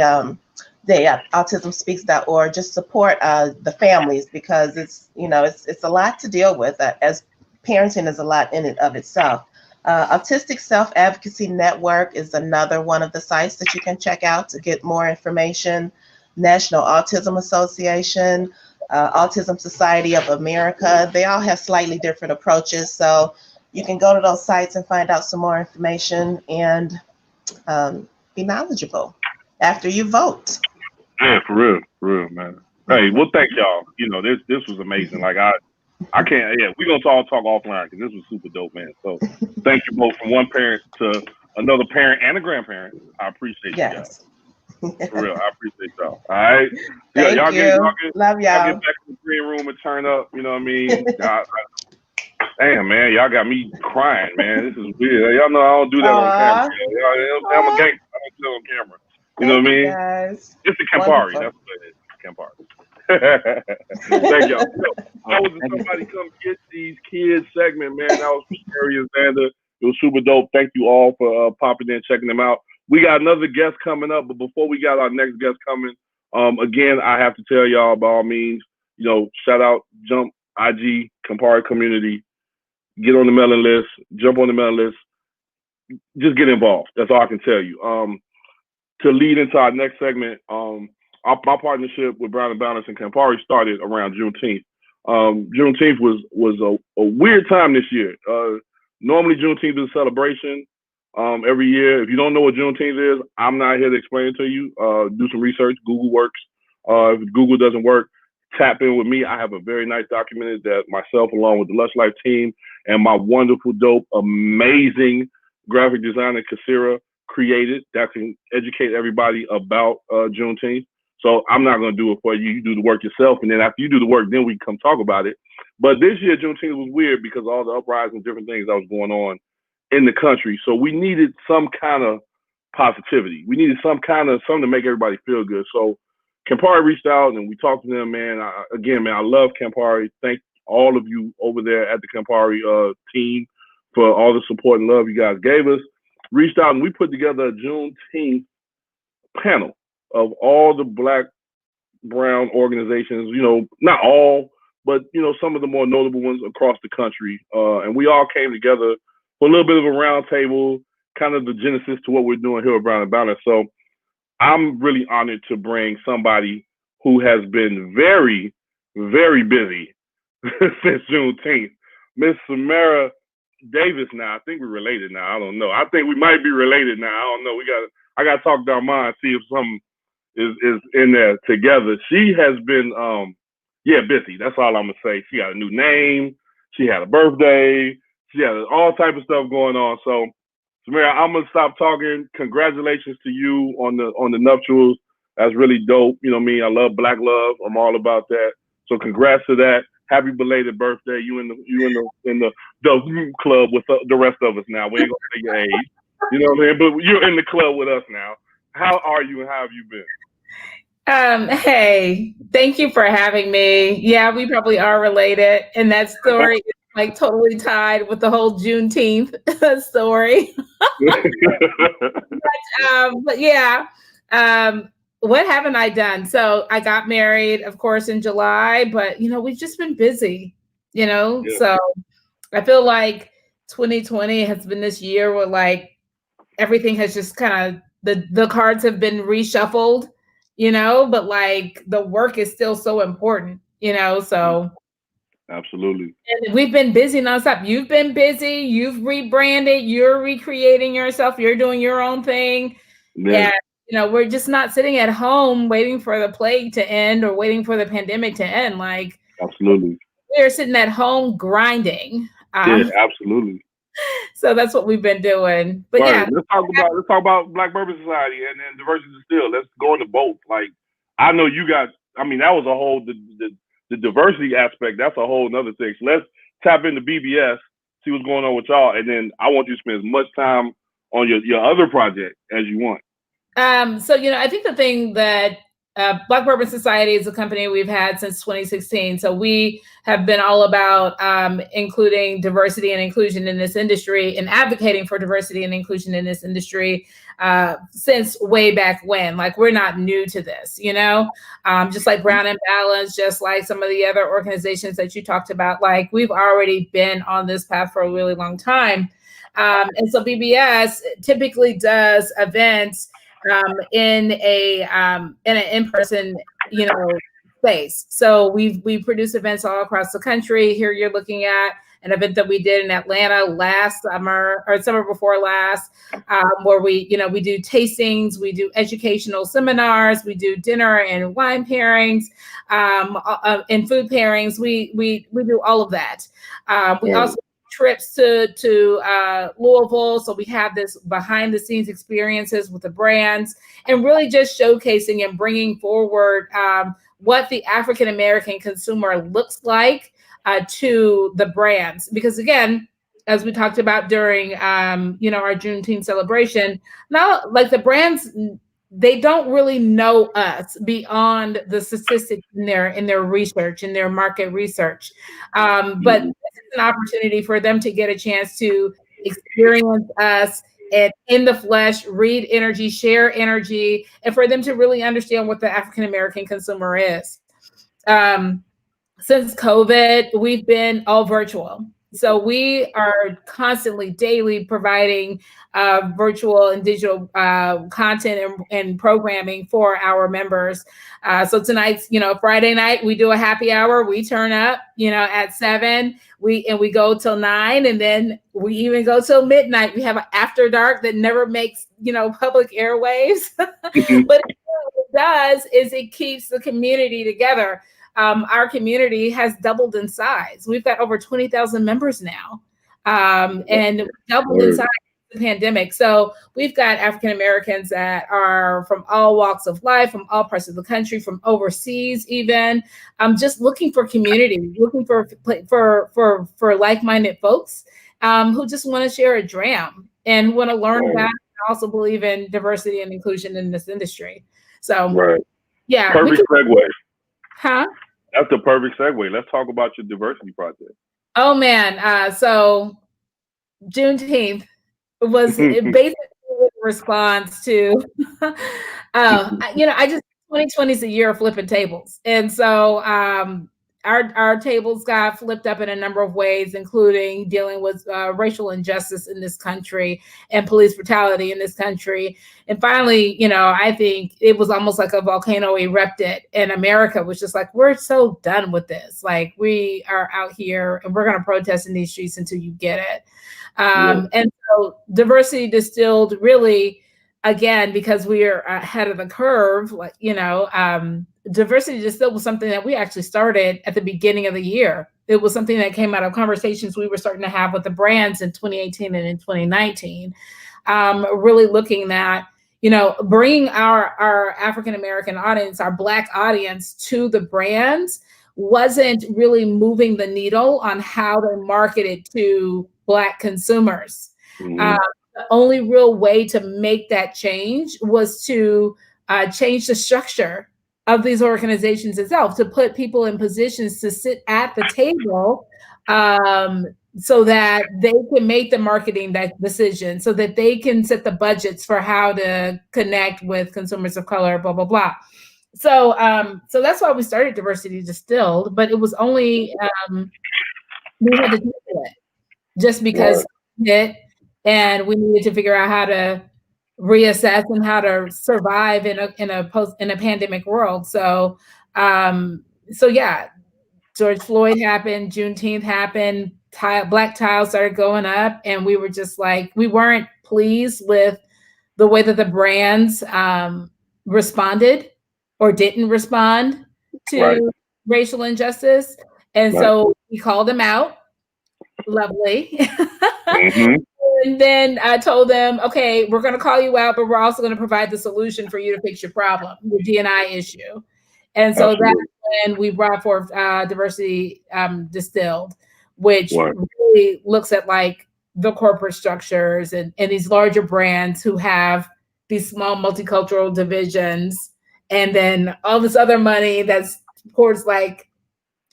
autismspeaks.org, just support the families, because it's, you know, it's a lot to deal with, as parenting is a lot in and of itself. Autistic Self-Advocacy Network is another one of the sites that you can check out to get more information. National Autism Association, Autism Society of America, they all have slightly different approaches. So you can go to those sites and find out some more information and be knowledgeable after you vote. Yeah, for real, man. Hey, well, thank y'all. You know, this was amazing. Like I can't. Yeah, we're gonna talk offline because this was super dope, man. So thank you both, from one parent to another parent and a grandparent. I appreciate you guys. For real, I appreciate y'all. All right. Yeah, Thank you. Love y'all. Y'all get back in the green room and turn up. You know what I mean? Damn, man, y'all got me crying, man. This is weird. Y'all know I don't do that on camera. I'm a gangster. I don't do that on camera. You know what I mean? Guys. It's the Campari. That's what it is. Campari. Thank y'all. I was somebody come get these kids segment, man. That was Sherri and Zander. It was super dope. Thank you all for popping in, checking them out. We got another guest coming up, but before we got our next guest coming, again, I have to tell y'all, by all means, you know, shout out, jump IG Campari community, get on the mailing list, jump on the mailing list, just get involved. That's all I can tell you. To lead into our next segment, my partnership with Brown & Balance and Campari started around Juneteenth. Juneteenth was a weird time this year. Normally Juneteenth is a celebration every year. If you don't know what Juneteenth is, I'm not here to explain it to you. Do some research. Google works. If Google doesn't work, tap in with me. I have a very nice document that myself, along with the Lush Life team and my wonderful, dope, amazing graphic designer, Kasira, created that can educate everybody about Juneteenth. So I'm not going to do it for you. You do the work yourself. And then after you do the work, then we can come talk about it. But this year, Juneteenth was weird because of all the uprisings and different things that was going on in the country. So we needed some kind of positivity. We needed something to make everybody feel good. So Campari reached out and we talked to them, man. I love Campari. Thank all of you over there at the Campari team for all the support and love you guys gave us. Reached out and we put together a Juneteenth panel of all the Black, brown organizations, you know, not all, but, you know, some of the more notable ones across the country. And we all came together for a little bit of a round table, kind of the genesis to what we're doing here at Brown & Balance. So I'm really honored to bring somebody who has been very, very busy since Juneteenth. Miss Samara Davis now. I think we're related now. I don't know. I think we might be related now. I don't know. I got to talk down mine, see if something is in there together. She has been, busy. That's all I'm going to say. She got a new name. She had a birthday. She had all type of stuff going on. So, Samara, I'm going to stop talking. Congratulations to you on the nuptials. That's really dope. You know what I mean? I love Black love. I'm all about that. So congrats to that. Happy belated birthday. You in the club with the rest of us now. We ain't gonna say your age. You know what I mean? But you're in the club with us now. How are you and how have you been? Hey, thank you for having me. Yeah, we probably are related. And that story is like totally tied with the whole Juneteenth story. But yeah. What haven't I done? So I got married, of course, in July, but, you know, we've just been busy, you know? Yeah. So I feel like 2020 has been this year where like everything has just kind of the cards have been reshuffled, but like the work is still so important, so Absolutely. and we've been busy nonstop. You've been busy, you've rebranded, you're recreating yourself, you're doing your own thing. Yeah. And we're just not sitting at home waiting for the plague to end or waiting for the pandemic to end. Like Absolutely. we're sitting at home grinding. Yeah, absolutely. So that's what we've been doing. But right. yeah, let's talk about Black Bourbon Society and then Diversity Distilled. Let's go into both. Like I know you got. I mean, that was a whole the diversity aspect. That's a whole nother thing. So let's tap into BBS, see what's going on with y'all, and then I want you to spend as much time on your other project as you want. So I think the thing that Black Bourbon Society is a company we've had since 2016. So we have been all about including diversity and inclusion in this industry and advocating for diversity and inclusion in this industry since way back when. Like we're not new to this, just like Brown and Balance, just like some of the other organizations that you talked about. Like we've already been on this path for a really long time. And so BBS typically does events in an in-person, space. So we produce events all across the country. Here you're looking at an event that we did in Atlanta last summer or summer before last, where we do tastings, we do educational seminars, we do dinner and wine pairings, and food pairings. We do all of that. We also trips to Louisville. So we have this behind the scenes experiences with the brands and really just showcasing and bringing forward what the African American consumer looks like to the brands. Because again, as we talked about during our Juneteenth celebration, now like the brands, they don't really know us beyond the statistics in their research, in their market research. But this is an opportunity for them to get a chance to experience us and in the flesh, read energy, share energy, and for them to really understand what the African American consumer is. Since COVID, we've been all virtual. So we are constantly, daily providing virtual and digital content and programming for our members. So tonight's, Friday night, we do a happy hour. We turn up, at 7. We go till 9, and then we even go till midnight. We have an after dark that never makes, public airwaves. But what it does is it keeps the community together. Our community has doubled in size. We've got over 20,000 members now, and doubled in size in the pandemic. So we've got African Americans that are from all walks of life, from all parts of the country, from overseas, even just looking for community, looking for like-minded folks who just want to share a dram and want to learn about it and also believe in diversity and inclusion in this industry. So, yeah, perfect segue. Huh? That's the perfect segue. Let's talk about your diversity project. Oh man, so Juneteenth was basically a response to, I just 2020 is a year of flipping tables, and so our tables got flipped up in a number of ways, including dealing with racial injustice in this country and police brutality in this country. And finally, I think it was almost like a volcano erupted, and America was just like, we're so done with this. Like, we are out here and we're going to protest in these streets until you get it. And so Diversity Distilled really, again, because we are ahead of the curve, like, Diversity Distilled was something that we actually started at the beginning of the year. It was something that came out of conversations we were starting to have with the brands in 2018 and in 2019, really looking at, bringing our African-American audience, our Black audience to the brands wasn't really moving the needle on how to market it to Black consumers. The only real way to make that change was to change the structure of these organizations itself, to put people in positions to sit at the table so that they can make the marketing that decision, so that they can set the budgets for how to connect with consumers of color, blah, blah, blah. So that's why we started Diversity Distilled, but it was only, we had to do it just because hit, and we needed to figure out how to reassess and how to survive in a pandemic world. So yeah, George Floyd happened, Juneteenth happened, black tile started going up, and we were just like, we weren't pleased with the way that the brands responded or didn't respond to racial injustice. And so we called them out. Lovely. And then I told them, okay, we're going to call you out, but we're also going to provide the solution for you to fix your problem, your D&I issue. And so that's when we brought forth Diversity Distilled, which really looks at like the corporate structures and these larger brands who have these small multicultural divisions, and then all this other money that's towards like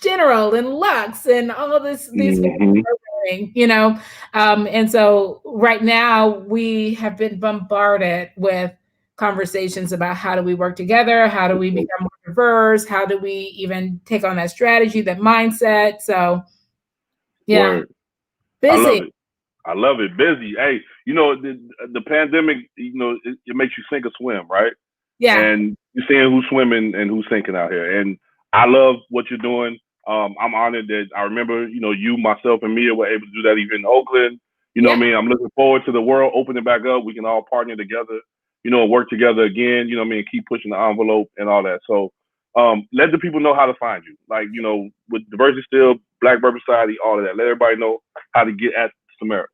General and Lux and all of these programming, you know. And so right now we have been bombarded with conversations about how do we work together, how do we become more diverse, how do we even take on that strategy, that mindset. So yeah, busy. I love it. Busy. Hey, you know, the pandemic, you know, it makes you sink or swim, right? Yeah. And you're seeing who's swimming and who's sinking out here. And I love what you're doing. I'm honored that I remember, you know, you, myself, and Mia were able to do that even in Oakland. You know what I mean? I'm looking forward to the world opening back up. We can all partner together, you know, work together again, you know what I mean? Keep pushing the envelope and all that. So let the people know how to find you. Like, you know, with Diversity Still, Black Bourbon Society, all of that. Let everybody know how to get at Samara.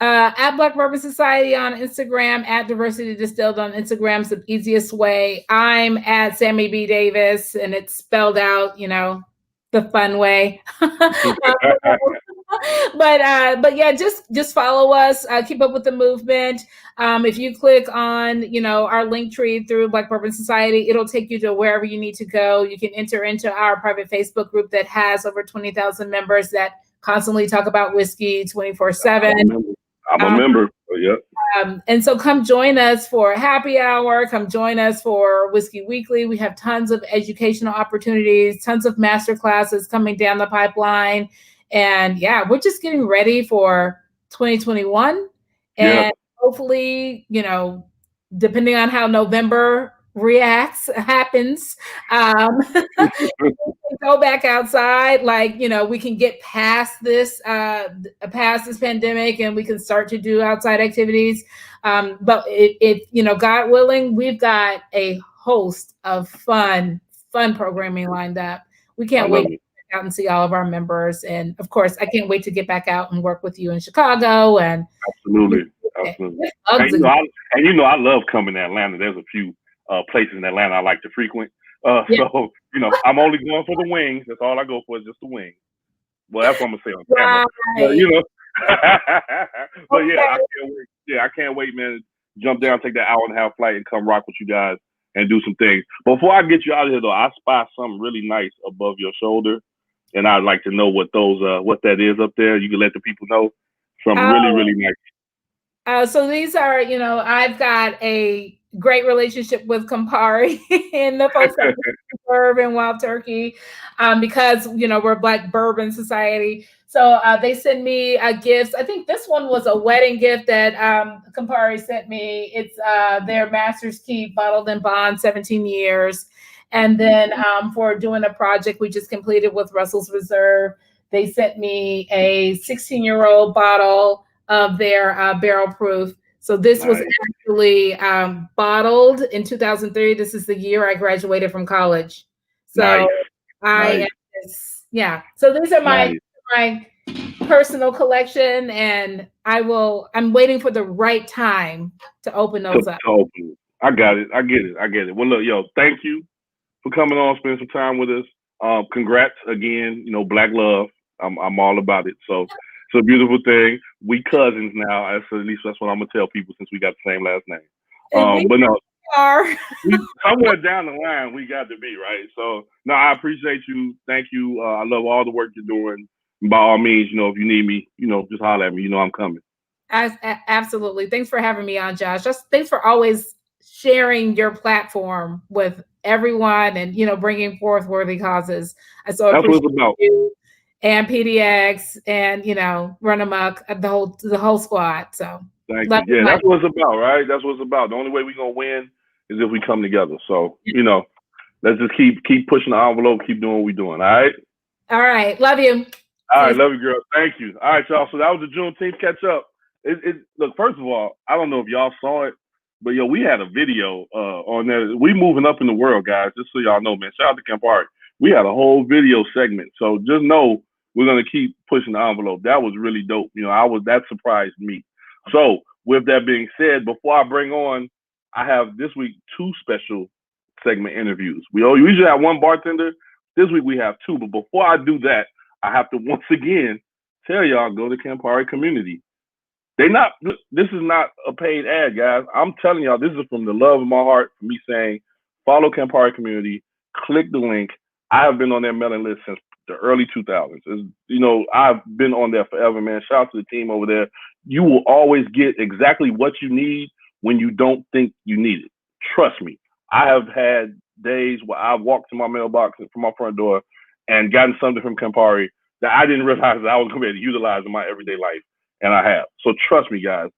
At Black Bourbon Society on Instagram, at Diversity Distilled on Instagram is the easiest way. I'm at Sammy B. Davis, and it's spelled out, you know, the fun way. But yeah, just follow us, keep up with the movement. If you click on, you know, our link tree through Black Bourbon Society, it'll take you to wherever you need to go. You can enter into our private Facebook group that has over 20,000 members that constantly talk about whiskey 24/7. I'm a member. And so come join us for happy hour. Come join us for Whiskey Weekly. We have tons of educational opportunities, tons of master classes coming down the pipeline. And yeah, we're just getting ready for 2021. And hopefully, you know, depending on how November happens, go back outside, like, you know, we can get past this pandemic and we can start to do outside activities. But it you know, God willing, we've got a host of fun programming lined up. We can't wait to get out and see all of our members. And of course, I can't wait to get back out and work with you in Chicago. And absolutely. And you know, I love coming to Atlanta. There's a few places in Atlanta I like to frequent. So, you know, I'm only going for the wings. That's all I go for, is just the wings. Well, that's what I'm gonna say on camera. But, you know, but yeah, I can't wait. Yeah, I can't wait, man. Jump down, take that hour-and-a-half flight, and come rock with you guys and do some things. Before I get you out of here, though, I spy something really nice above your shoulder, and I'd like to know what that is up there. You can let the people know. Something really nice. So these are, you know, I've got a great relationship with Campari and the folks at Bourbon Wild Turkey, because, you know, we're Black Bourbon Society. So they send me gifts. I think this one was a wedding gift that Campari sent me. It's their Master's Keep Bottled in Bond, 17 years. And then for doing a project we just completed with Russell's Reserve, they sent me a 16-year-old bottle of their barrel proof. So this was actually bottled in 2003. This is the year I graduated from college. So So these are my personal collection, and I'm waiting for the right time to open those up. I got it. I get it. Well, look, yo, thank you for coming on, spending some time with us. Congrats again. You know, Black love. I'm all about it. So it's a beautiful thing. We cousins now. At least that's what I'm gonna tell people, since we got the same last name. But no, somewhere down the line we got to be, right. So no, I appreciate you. Thank you. I love all the work you're doing. By all means, you know, if you need me, you know, just holler at me. You know, I'm coming. Absolutely. Thanks for having me on, Josh. Thanks for always sharing your platform with everyone, and, you know, bringing forth worthy causes. I so appreciate you. and PDX and, run amok, the whole squad. So Thank you. Yeah, that's what it's about, right? That's what it's about. The only way we're going to win is if we come together. So, let's just keep pushing the envelope, keep doing what we're doing. All right? All right. Love you. All right. Love you, girl. Thank you. All right, y'all. So that was the Juneteenth catch up. Look, first of all, I don't know if y'all saw it, but we had a video on there. We moving up in the world, guys. Just so y'all know, man. Shout out to Campari. We had a whole video segment. So just know we're gonna keep pushing the envelope. That was really dope. That surprised me. So with that being said, before I bring on, I have this week 2 special segment interviews. We usually have 1 bartender. This week we have 2. But before I do that, I have to once again tell y'all, go to Campari Community. This is not a paid ad, guys. I'm telling y'all, this is from the love of my heart, for me saying, follow Campari Community, click the link. I have been on their mailing list since the early 2000s. I've been on there forever, man. Shout out to the team over there. You will always get exactly what you need when you don't think you need it. Trust me. I have had days where I've walked to my mailbox from my front door and gotten something from Campari that I didn't realize that I was going to be able to utilize in my everyday life. And I have. So trust me, guys.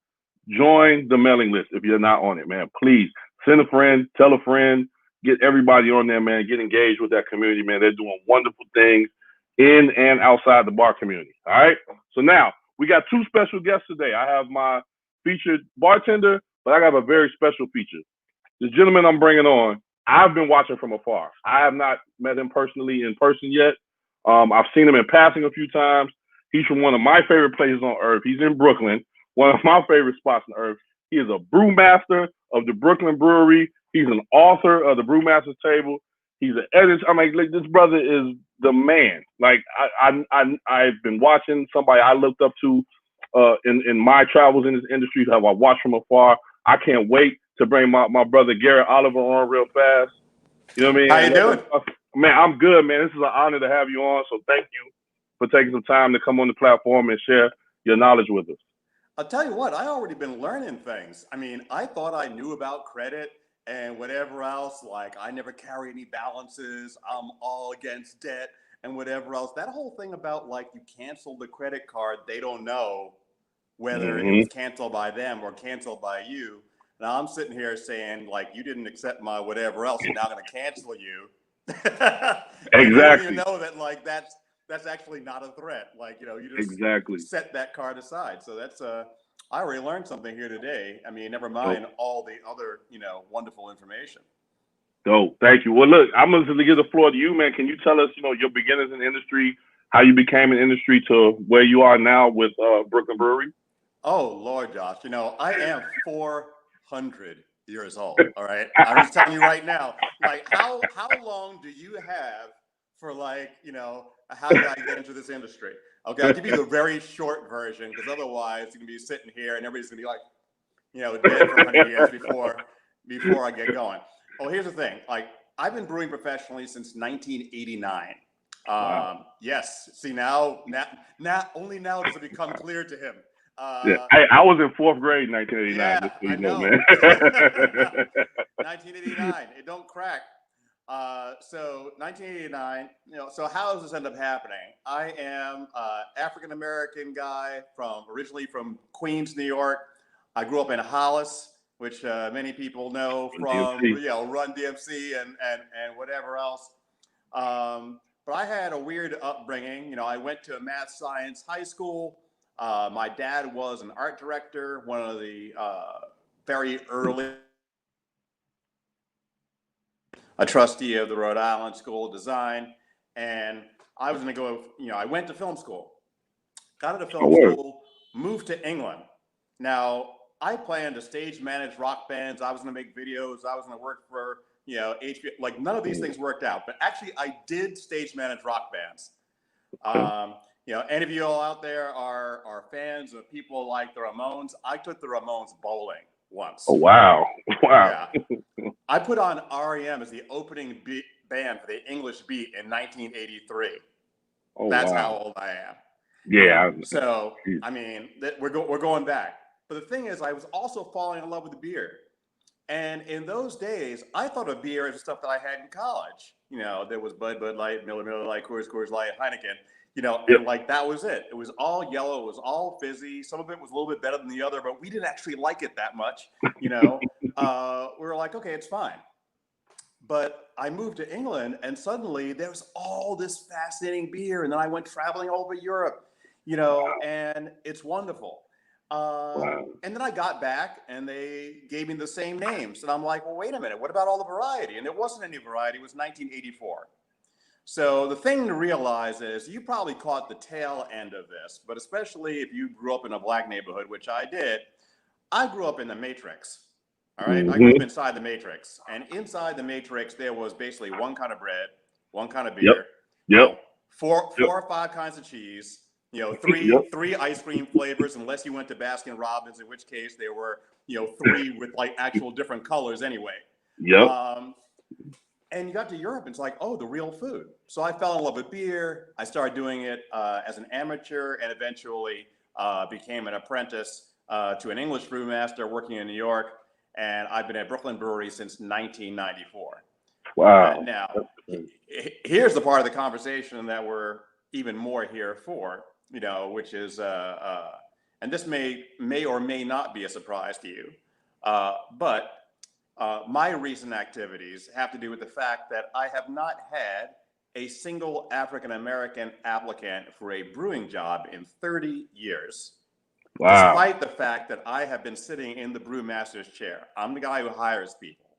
Join the mailing list if you're not on it, man. Please send a friend, tell a friend, get everybody on there, man. Get engaged with that community, man. They're doing wonderful things in and outside the bar community. All right. So now we got 2 special guests today. I have my featured bartender, but I got a very special feature. The gentleman I'm bringing on, I've been watching from afar. I have not met him personally in person yet. I've seen him in passing a few times. He's from one of my favorite places on earth. He's in Brooklyn, one of my favorite spots on earth. He is a brewmaster of the Brooklyn Brewery. He's an author of the Brewmaster's Table. He's an editor. This brother is the man. I've been watching somebody I looked up to in my travels in this industry, how I watch from afar. I can't wait to bring my brother Garrett Oliver on real fast. You know what I mean? How you doing? Man, I'm good, man. This is an honor to have you on, so thank you for taking some time to come on the platform and share your knowledge with us. I'll tell you what, I already been learning things. I thought I knew about credit and whatever else, I never carry any balances, I'm all against debt and whatever else. That whole thing about you cancel the credit card, they don't know whether it was canceled by them or canceled by you. Now I'm sitting here saying you didn't accept my whatever else, and now I'm going to cancel you. Exactly. You know that that's actually not a threat. You just exactly set that card aside. So that's I already learned something here today. Never mind all the other, wonderful information. Dope. Thank you. Well, look, I'm going to give the floor to you, man. Can you tell us, your beginnings in the industry, how you became in industry to where you are now with Brooklyn Brewery? Oh, Lord, Josh. I am 400 years old. All right. I'm just telling you right now, how long do you have for how did I get into this industry? Okay, I'll give you the very short version, because otherwise you're gonna be sitting here and everybody's gonna be dead for 100 years before I get going. Well, here's the thing. I've been brewing professionally since 1989. Wow. Yes. See, now only now does it become clear to him. I was in 4th grade in 1989. Yeah, just so you I know. man. 1989. It don't crack. So 1989, so how does this end up happening? I am African-American guy originally from Queens, New York. I grew up in Hollis, which many people know from Run DMC and whatever else. But I had a weird upbringing. I went to a math science high school. My dad was an art director, one of the very early, a trustee of the Rhode Island School of Design. And I was going to go, I went to film school, got into film school, moved to England. Now, I planned to stage manage rock bands. I was going to make videos. I was going to work for, HBO. None of these things worked out. But actually, I did stage manage rock bands. Any of you all out there are fans of people like the Ramones. I took the Ramones bowling once. Oh, wow. Wow. Yeah. I put on REM as the opening band for the English Beat in 1983. Oh, That's wow. how old I am. Yeah. So, we're going back. But the thing is, I was also falling in love with the beer. And in those days, I thought of beer as the stuff that I had in college. There was Bud Light, Miller Lite, Coors Light, Heineken. you know, and like that was it. It was all yellow. It was all fizzy. Some of it was a little bit better than the other, but we didn't actually like it that much. You know, we were like, okay, it's fine. But I moved to England, and suddenly there was all this fascinating beer, and then I went traveling all over Europe, you know, and it's wonderful. And then I got back, and they gave me the same names, and I'm like, well, wait a minute, what about all the variety? And there wasn't any variety. It was 1984. So the thing to realize is you probably caught the tail end of this, but especially if you grew up in a black neighborhood, which I did. I grew up in the Matrix. All right, I grew up inside the Matrix, and inside the Matrix there was basically one kind of bread, one kind of beer, four or five kinds of cheese, you know, three ice cream flavors, unless you went to Baskin Robbins, in which case there were, you know, three with like actual different colors anyway. And you got to Europe, and it's like, oh, the real food. So I fell in love with beer. I started doing it as an amateur, and eventually became an apprentice to an English brewmaster working in New York. And I've been at Brooklyn Brewery since 1994. Wow. Now, here's the part of the conversation that we're even more here for, you know, which is, and this may or may not be a surprise to you, but my recent activities have to do with the fact that I have not had a single African-American applicant for a brewing job in 30 years. Wow. Despite the fact that I have been sitting in the brewmaster's chair. I'm the guy who hires people,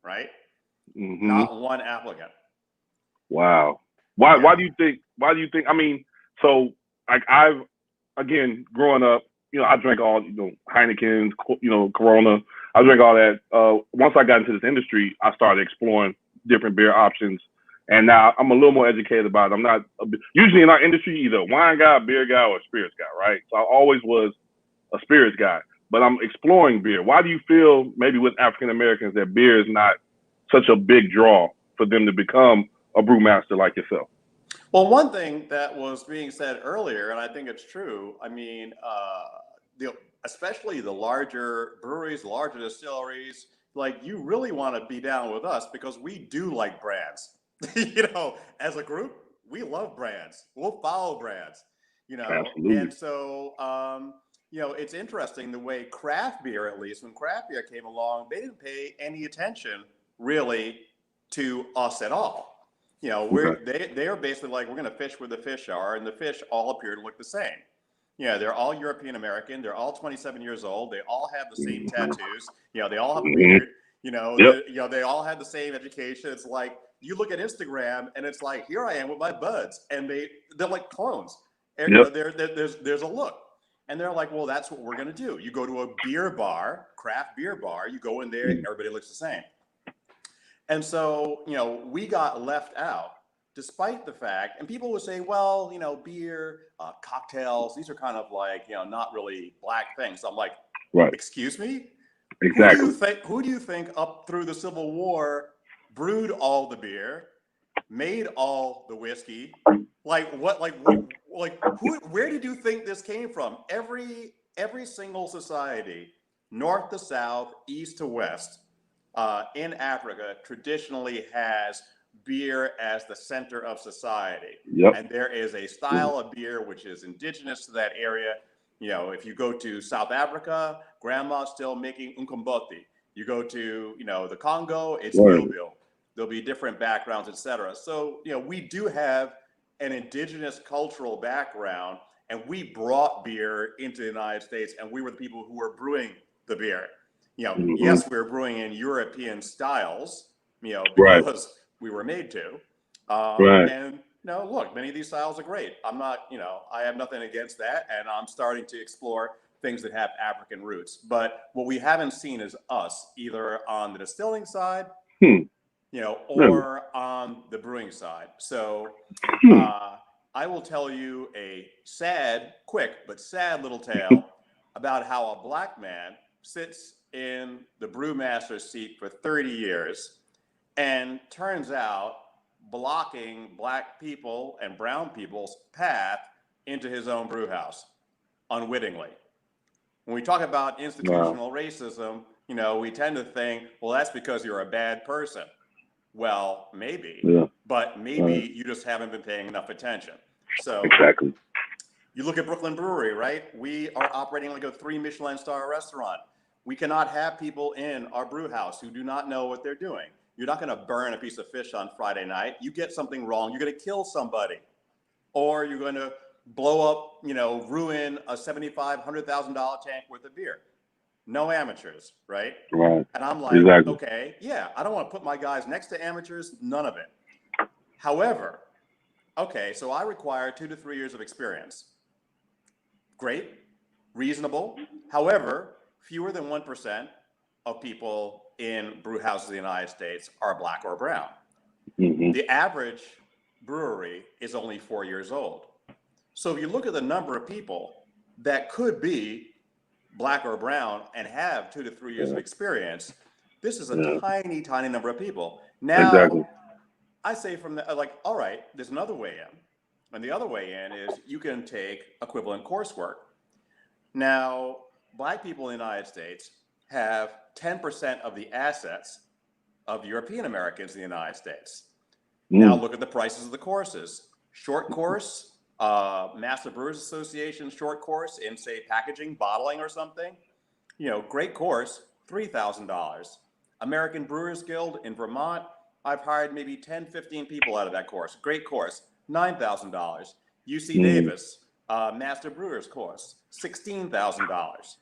right? Not one applicant. Wow. Why do you think, I mean, so like again, growing up, you know, I drank all, you know, Heineken's, you know, Corona. I drank all that. Once I got into this industry, I started exploring different beer options. And now I'm a little more educated about it. I'm not usually in our industry either a wine guy, a beer guy, or a spirits guy, right? So I always was a spirits guy, but I'm exploring beer. Why do you feel maybe with African Americans that beer is not such a big draw for them to become a brewmaster like yourself? Well, one thing that was being said earlier, and I think it's true. I mean, especially the larger breweries, the larger distilleries, like you really want to be down with us because we do like brands. You know, as a group, we love brands. We'll follow brands, you know. Absolutely. And so, you know, it's interesting the way craft beer, at least when craft beer came along, they didn't pay any attention really to us at all. You know, they are basically like, we're going to fish where the fish are, and the fish all appear to look the same. Yeah, they're all European American. They're all 27 years old. They all have the same tattoos. You know, they all have a beard. You know, they all have the same education. It's like, you look at Instagram and it's like, here I am with my buds, and they're like clones. And, you know, there's a look, and they're like, well, that's what we're gonna do. You go to a beer bar, craft beer bar, you go in there, and everybody looks the same. And so, you know, we got left out, despite the fact, and people would say, well, you know, beer, cocktails, these are kind of like, you know, not really black things. So I'm like, excuse me? Exactly. Who do you think up through the Civil War brewed all the beer, made all the whiskey? Like what? Where did you think this came from? Every single society, north to south, east to west, in Africa, traditionally has beer as the center of society. And there is a style of beer which is indigenous to that area. You know, if you go to South Africa, grandma's still making umqombothi. You go to, you know, the Congo, it's bilbil. There'll be different backgrounds, etc. So, you know, we do have an indigenous cultural background, and we brought beer into the United States, and we were the people who were brewing the beer. You know, yes, we were brewing in European styles, you know, because we were made to. And no, look, many of these styles are great. I'm not, you know, I have nothing against that, and I'm starting to explore things that have African roots. But what we haven't seen is us, either on the distilling side, you know, or on the brewing side. So I will tell you a sad, quick but sad little tale about how a black man sits in the brewmaster's seat for 30 years and turns out blocking black people and brown people's path into his own brew house unwittingly. When we talk about institutional racism, you know, we tend to think, well, that's because you're a bad person. Well, maybe, but maybe you just haven't been paying enough attention. So Exactly. you look at Brooklyn Brewery, right? We are operating like a 3 Michelin star restaurant. We cannot have people in our brew house who do not know what they're doing. You're not going to burn a piece of fish on Friday night. You get something wrong, you're going to kill somebody. Or you're going to blow up, ruin a $75,000, $100,000 tank worth of beer. No amateurs, right? Right. And I'm like, Exactly. okay, yeah, I don't want to put my guys next to amateurs, none of it. However, okay, so I require 2 to 3 years of experience. Great, reasonable. However, fewer than 1% of people in brew houses in the United States are black or brown. Mm-hmm. The average brewery is only 4 years old. So if you look at the number of people that could be black or brown and have 2 to 3 years of experience, this is a tiny, tiny number of people. Now, Exactly. I say from the, all right, there's another way in. And the other way in is you can take equivalent coursework. Now, black people in the United States have 10% of the assets of European Americans in the United States. Now look at the prices of the courses. Short course, Master Brewers Association short course in, say, packaging, bottling or something. Great course, $3,000. American Brewers Guild in Vermont, I've hired maybe 10, 15 people out of that course. Great course, $9,000. UC Davis, Master Brewers course, $16,000.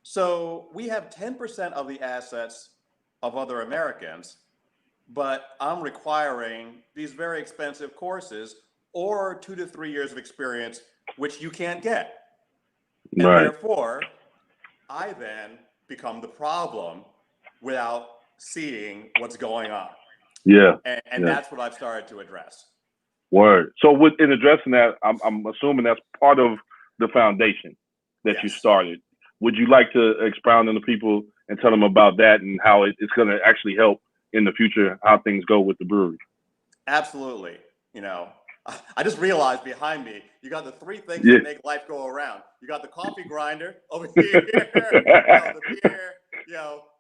So we have 10% of the assets of other Americans, but I'm requiring these very expensive courses or 2 to 3 years of experience, which you can't get. And therefore, I then become the problem without seeing what's going on. Yeah. And that's what I've started to address. Word. So in addressing that, I'm assuming that's part of the foundation that you started. Would you like to expound on the people and tell them about that and how it's going to actually help in the future, how things go with the brewery? Absolutely. I just realized behind me, you got the 3 things that make life go around. You got the coffee grinder over here, the beer,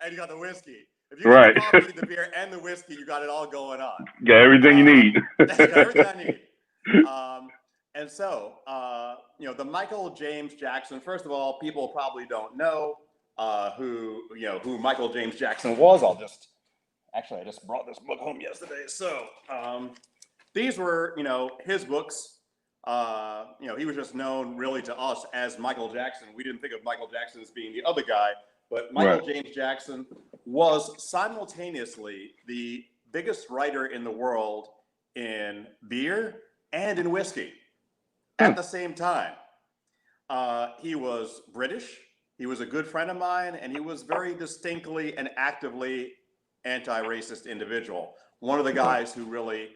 and you got the whiskey. If you got the coffee, the beer, and the whiskey, you got it all going on. Got everything you need. Got everything I need. And so, the Michael James Jackson, first of all, people probably don't know who Michael James Jackson was. I just brought this book home yesterday. So these were, his books. He was just known really to us as Michael Jackson. We didn't think of Michael Jackson as being the other guy, but Michael James Jackson was simultaneously the biggest writer in the world in beer and in whiskey at the same time. He was British. He was a good friend of mine, and he was very distinctly and actively anti-racist individual. One of the guys who really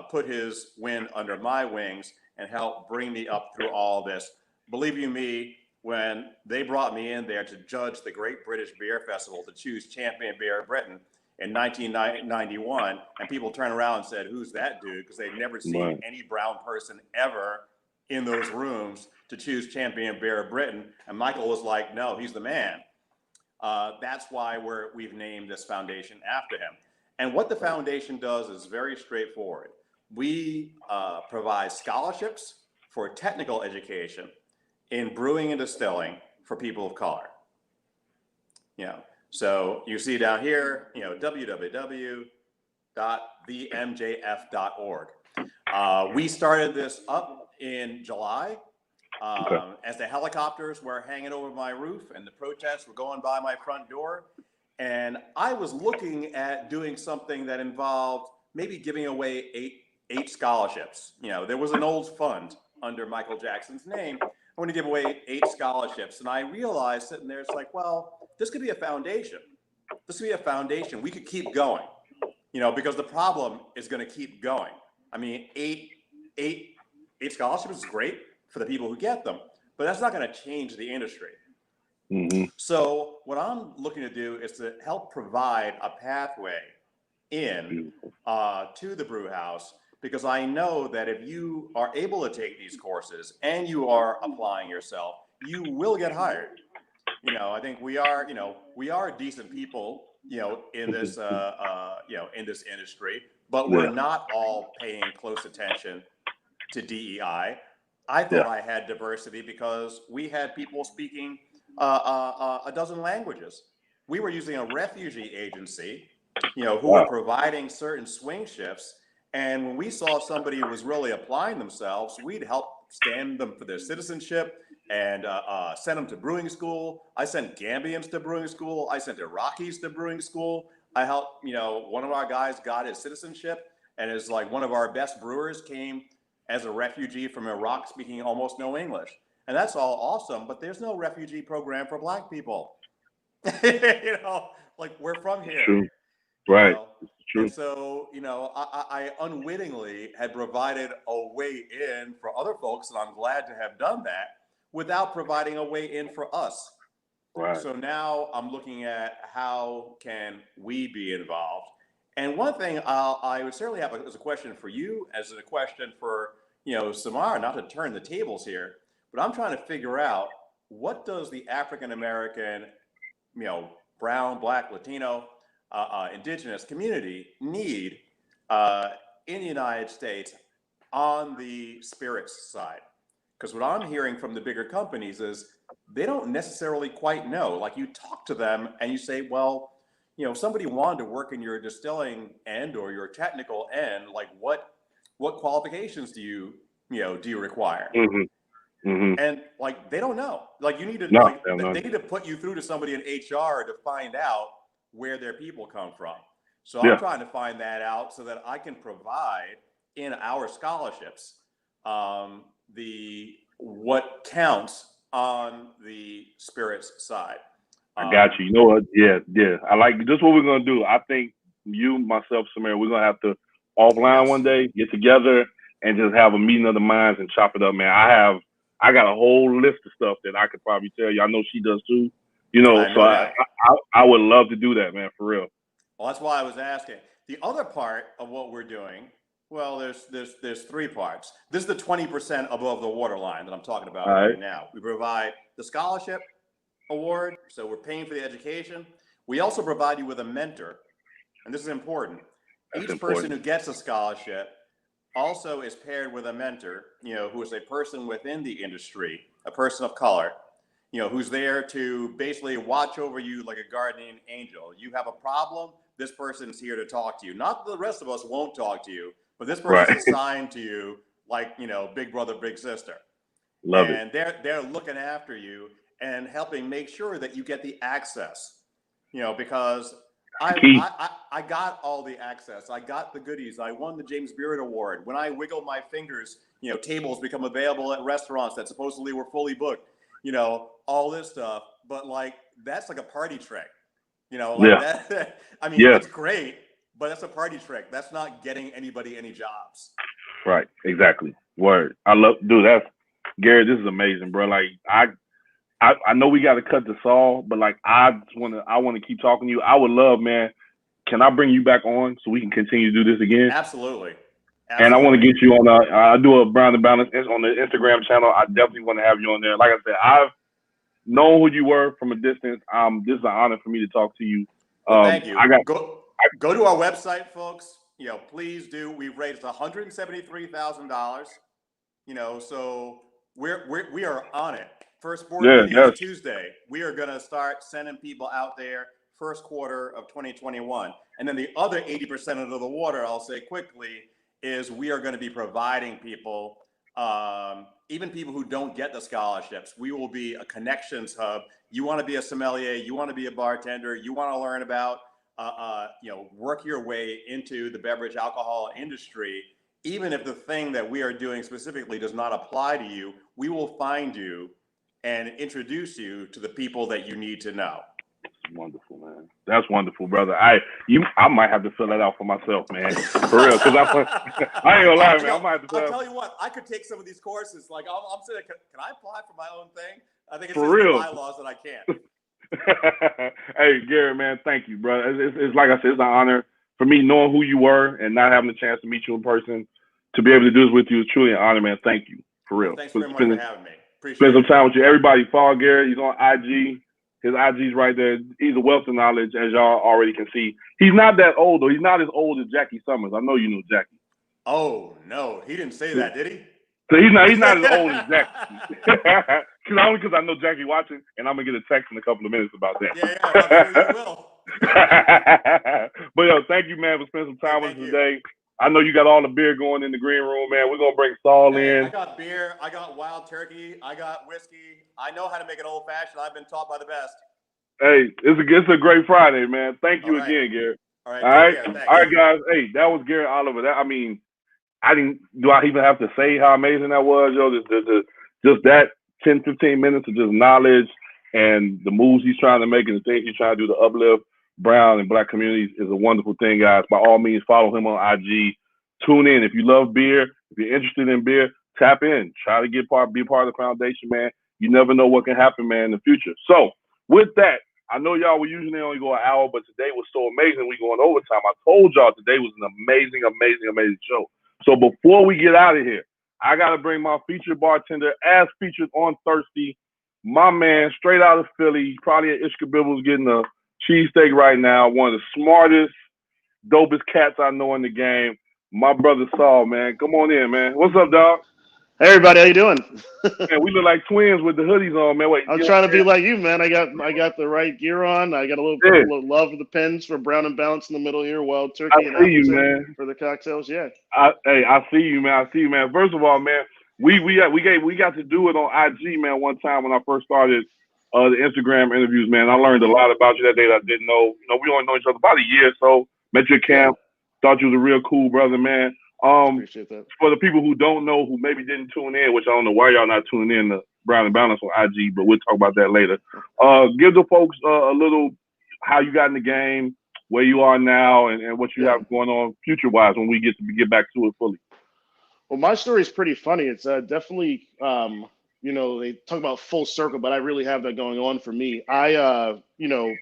put his wind under my wings and helped bring me up through all this. Believe you me, when they brought me in there to judge the Great British Beer Festival to choose Champion Beer of Britain in 1991, and people turned around and said, "Who's that dude?" Because they'd never seen any brown person ever in those rooms to choose Champion Beer of Britain. And Michael was like, "No, he's the man." That's why we've named this foundation after him. And what the foundation does is very straightforward. We provide scholarships for technical education in brewing and distilling for people of color. So you see down here, www.themjf.org. We started this up in July as the helicopters were hanging over my roof and the protests were going by my front door. And I was looking at doing something that involved maybe giving away eight scholarships. There was an old fund under Michael Jackson's name. I want to give away 8 scholarships. And I realized sitting there, it's like, well, this could be a foundation. This could be a foundation. We could keep going, because the problem is going to keep going. I mean, eight scholarships is great for the people who get them, but that's not going to change the industry. Mm-hmm. So what I'm looking to do is to help provide a pathway in to the brew house, because I know that if you are able to take these courses and you are applying yourself, you will get hired. I think we are decent people, in this, in this industry, but we're not all paying close attention to DEI. I thought I had diversity because we had people speaking a dozen languages. We were using a refugee agency, who were providing certain swing shifts. And when we saw somebody who was really applying themselves, we'd help stand them for their citizenship and send them to brewing school. I sent Gambians to brewing school. I sent Iraqis to brewing school. I helped, one of our guys got his citizenship and is like one of our best brewers came as a refugee from Iraq speaking almost no English. And that's all awesome, but there's no refugee program for Black people. Like we're from here. True. Right. True. And so, I unwittingly had provided a way in for other folks, and I'm glad to have done that without providing a way in for us. Right. So now I'm looking at how can we be involved. And one thing I would certainly have as a question for you, as a question for, Samara, not to turn the tables here, but I'm trying to figure out what does the African-American, brown, Black, Latino, indigenous community need in the United States on the spirits side? Because what I'm hearing from the bigger companies is they don't necessarily quite know. Like you talk to them and you say, well, if somebody wanted to work in your distilling end or your technical end, like what qualifications do you require? Mm-hmm. Mm-hmm. And like they don't know. Like you need to they need to put you through to somebody in HR to find out where their people come from. So I'm trying to find that out so that I can provide in our scholarships what counts on the spirits side. I got you. You know what? Yeah. I like this. What we're gonna do. I think you, myself, Samara, we're gonna have to offline one day, get together, and just have a meeting of the minds and chop it up, man. I got a whole list of stuff that I could probably tell you. I know she does too. I would love to do that, man, for real. Well, that's why I was asking. The other part of what we're doing, well, there's three parts. This is the 20% above the waterline that I'm talking about right now. We provide the scholarship award, so we're paying for the education. We also provide you with a mentor, and this is important. Each person who gets a scholarship also is paired with a mentor, who is a person within the industry, a person of color, who's there to basically watch over you like a guardian angel. You have a problem, this person's here to talk to you. Not that the rest of us won't talk to you, but this person's assigned to you like, big brother, big sister. Love it. And they're looking after you and helping make sure that you get the access, because I got all the access. I got the goodies. I won the James Beard Award. When I wiggle my fingers, tables become available at restaurants that supposedly were fully booked, all this stuff. But like, that's like a party trick, that. I mean, it's great, but that's a party trick. That's not getting anybody any jobs. Right. Exactly. Word. That's Garrett. This is amazing, bro. Like I know we got to cut this off, but like I want to keep talking to you. I would love, man. Can I bring you back on so we can continue to do this again? Absolutely. And I want to get you on. I do a Brown and Balance on the Instagram channel. I definitely want to have you on there. Like I said, I've known who you were from a distance. This is an honor for me to talk to you. Thank you. Go to our website, folks. Please do. We've raised $173,000. So we are on it. First board meeting is Tuesday. We are going to start sending people out there first quarter of 2021. And then the other 80% of the water, I'll say quickly, is we are going to be providing people, even people who don't get the scholarships. We will be a connections hub. You want to be a sommelier, you want to be a bartender, you want to learn about, work your way into the beverage alcohol industry. Even if the thing that we are doing specifically does not apply to you, we will find you and introduce you to the people that you need to know. That's wonderful, man. That's wonderful, brother. I might have to fill that out for myself, man. For real, because I ain't gonna lie, man. I might have to I'll tell you what, I could take some of these courses. Like I'm saying, can I apply for my own thing? I think it's for just real. the bylaws that I can't. Hey, Garrett, man, thank you, bro. It's like I said, it's an honor for me knowing who you were and not having the chance to meet you in person. To be able to do this with you is truly an honor, man. Thank you, for real. Thanks very much for having me. Spend some time with you. Everybody follow Garrett. He's on IG. His IG's right there. He's a wealth of knowledge, as y'all already can see. He's not that old, though. He's not as old as Jackie Summers. I know you know Jackie. Oh, no. He didn't say that, did he? So he's not as old as Jackie. Only because I know Jackie watching, and I'm gonna get a text in a couple of minutes about that. Yeah, I'm sure you will. But yo, thank you, man, for spending some time with us today. I know you got all the beer going in the green room, man. We're gonna bring Saul in. I got beer, I got wild turkey, I got whiskey. I know how to make an old fashioned. I've been taught by the best. Hey, it's a great Friday, man. Thank you again, Garrett. All right, all right, guys. Hey, that was Garrett Oliver. Do I even have to say how amazing that was, yo? Just that 10, 15 minutes of just knowledge and the moves he's trying to make and the things he's trying to do to uplift brown and black communities is a wonderful thing, guys. By all means, follow him on IG. Tune in. If you love beer, if you're interested in beer, tap in. Try to be part of the foundation, man. You never know what can happen, man, in the future. So with that, I know y'all will usually only go an hour, but today was so amazing. We going overtime. I told y'all today was an amazing show. So before we get out of here, I got to bring my featured bartender, as featured on Thirsty, my man, straight out of Philly. He's probably at Ishkabibbles getting a cheesesteak right now. One of the smartest, dopest cats I know in the game. My brother Saul, man. Come on in, man. What's up, dog? Hey, everybody. How you doing? Man, we look like twins with the hoodies on, man. Wait, I'm trying to be like you, man. I got the right gear on. I got a little love of the pins for Brown and Balance in the middle here. Wild turkey and Appleton for the cocktails. Yeah. I see you, man. First of all, man, we got to do it on IG, man. One time when I first started the Instagram interviews, man. I learned a lot about you that day that I didn't know. You know, we only know each other about a year, so met you at camp. Thought you was a real cool brother, man. Appreciate that. For the people who don't know, who maybe didn't tune in, which I don't know why y'all not tuning in to Brown and Balance on IG, but we'll talk about that later. Give the folks a little how you got in the game, where you are now, and what you have going on future-wise when we get back to it fully. Well, my story is pretty funny. It's definitely, they talk about full circle, but I really have that going on for me. I,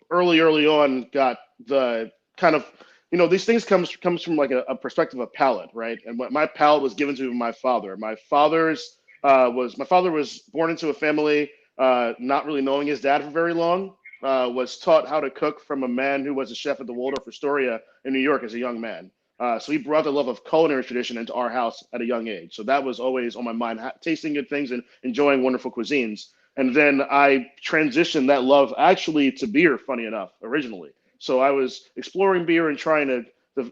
early on got the kind of, these things comes from like a perspective of palate, right? And what my palate was given to me by my father. My father was born into a family not really knowing his dad for very long. Was taught how to cook from a man who was a chef at the Waldorf Astoria in New York as a young man. So he brought the love of culinary tradition into our house at a young age. So that was always on my mind, tasting good things and enjoying wonderful cuisines. And then I transitioned that love actually to beer, funny enough, originally. So I was exploring beer and trying to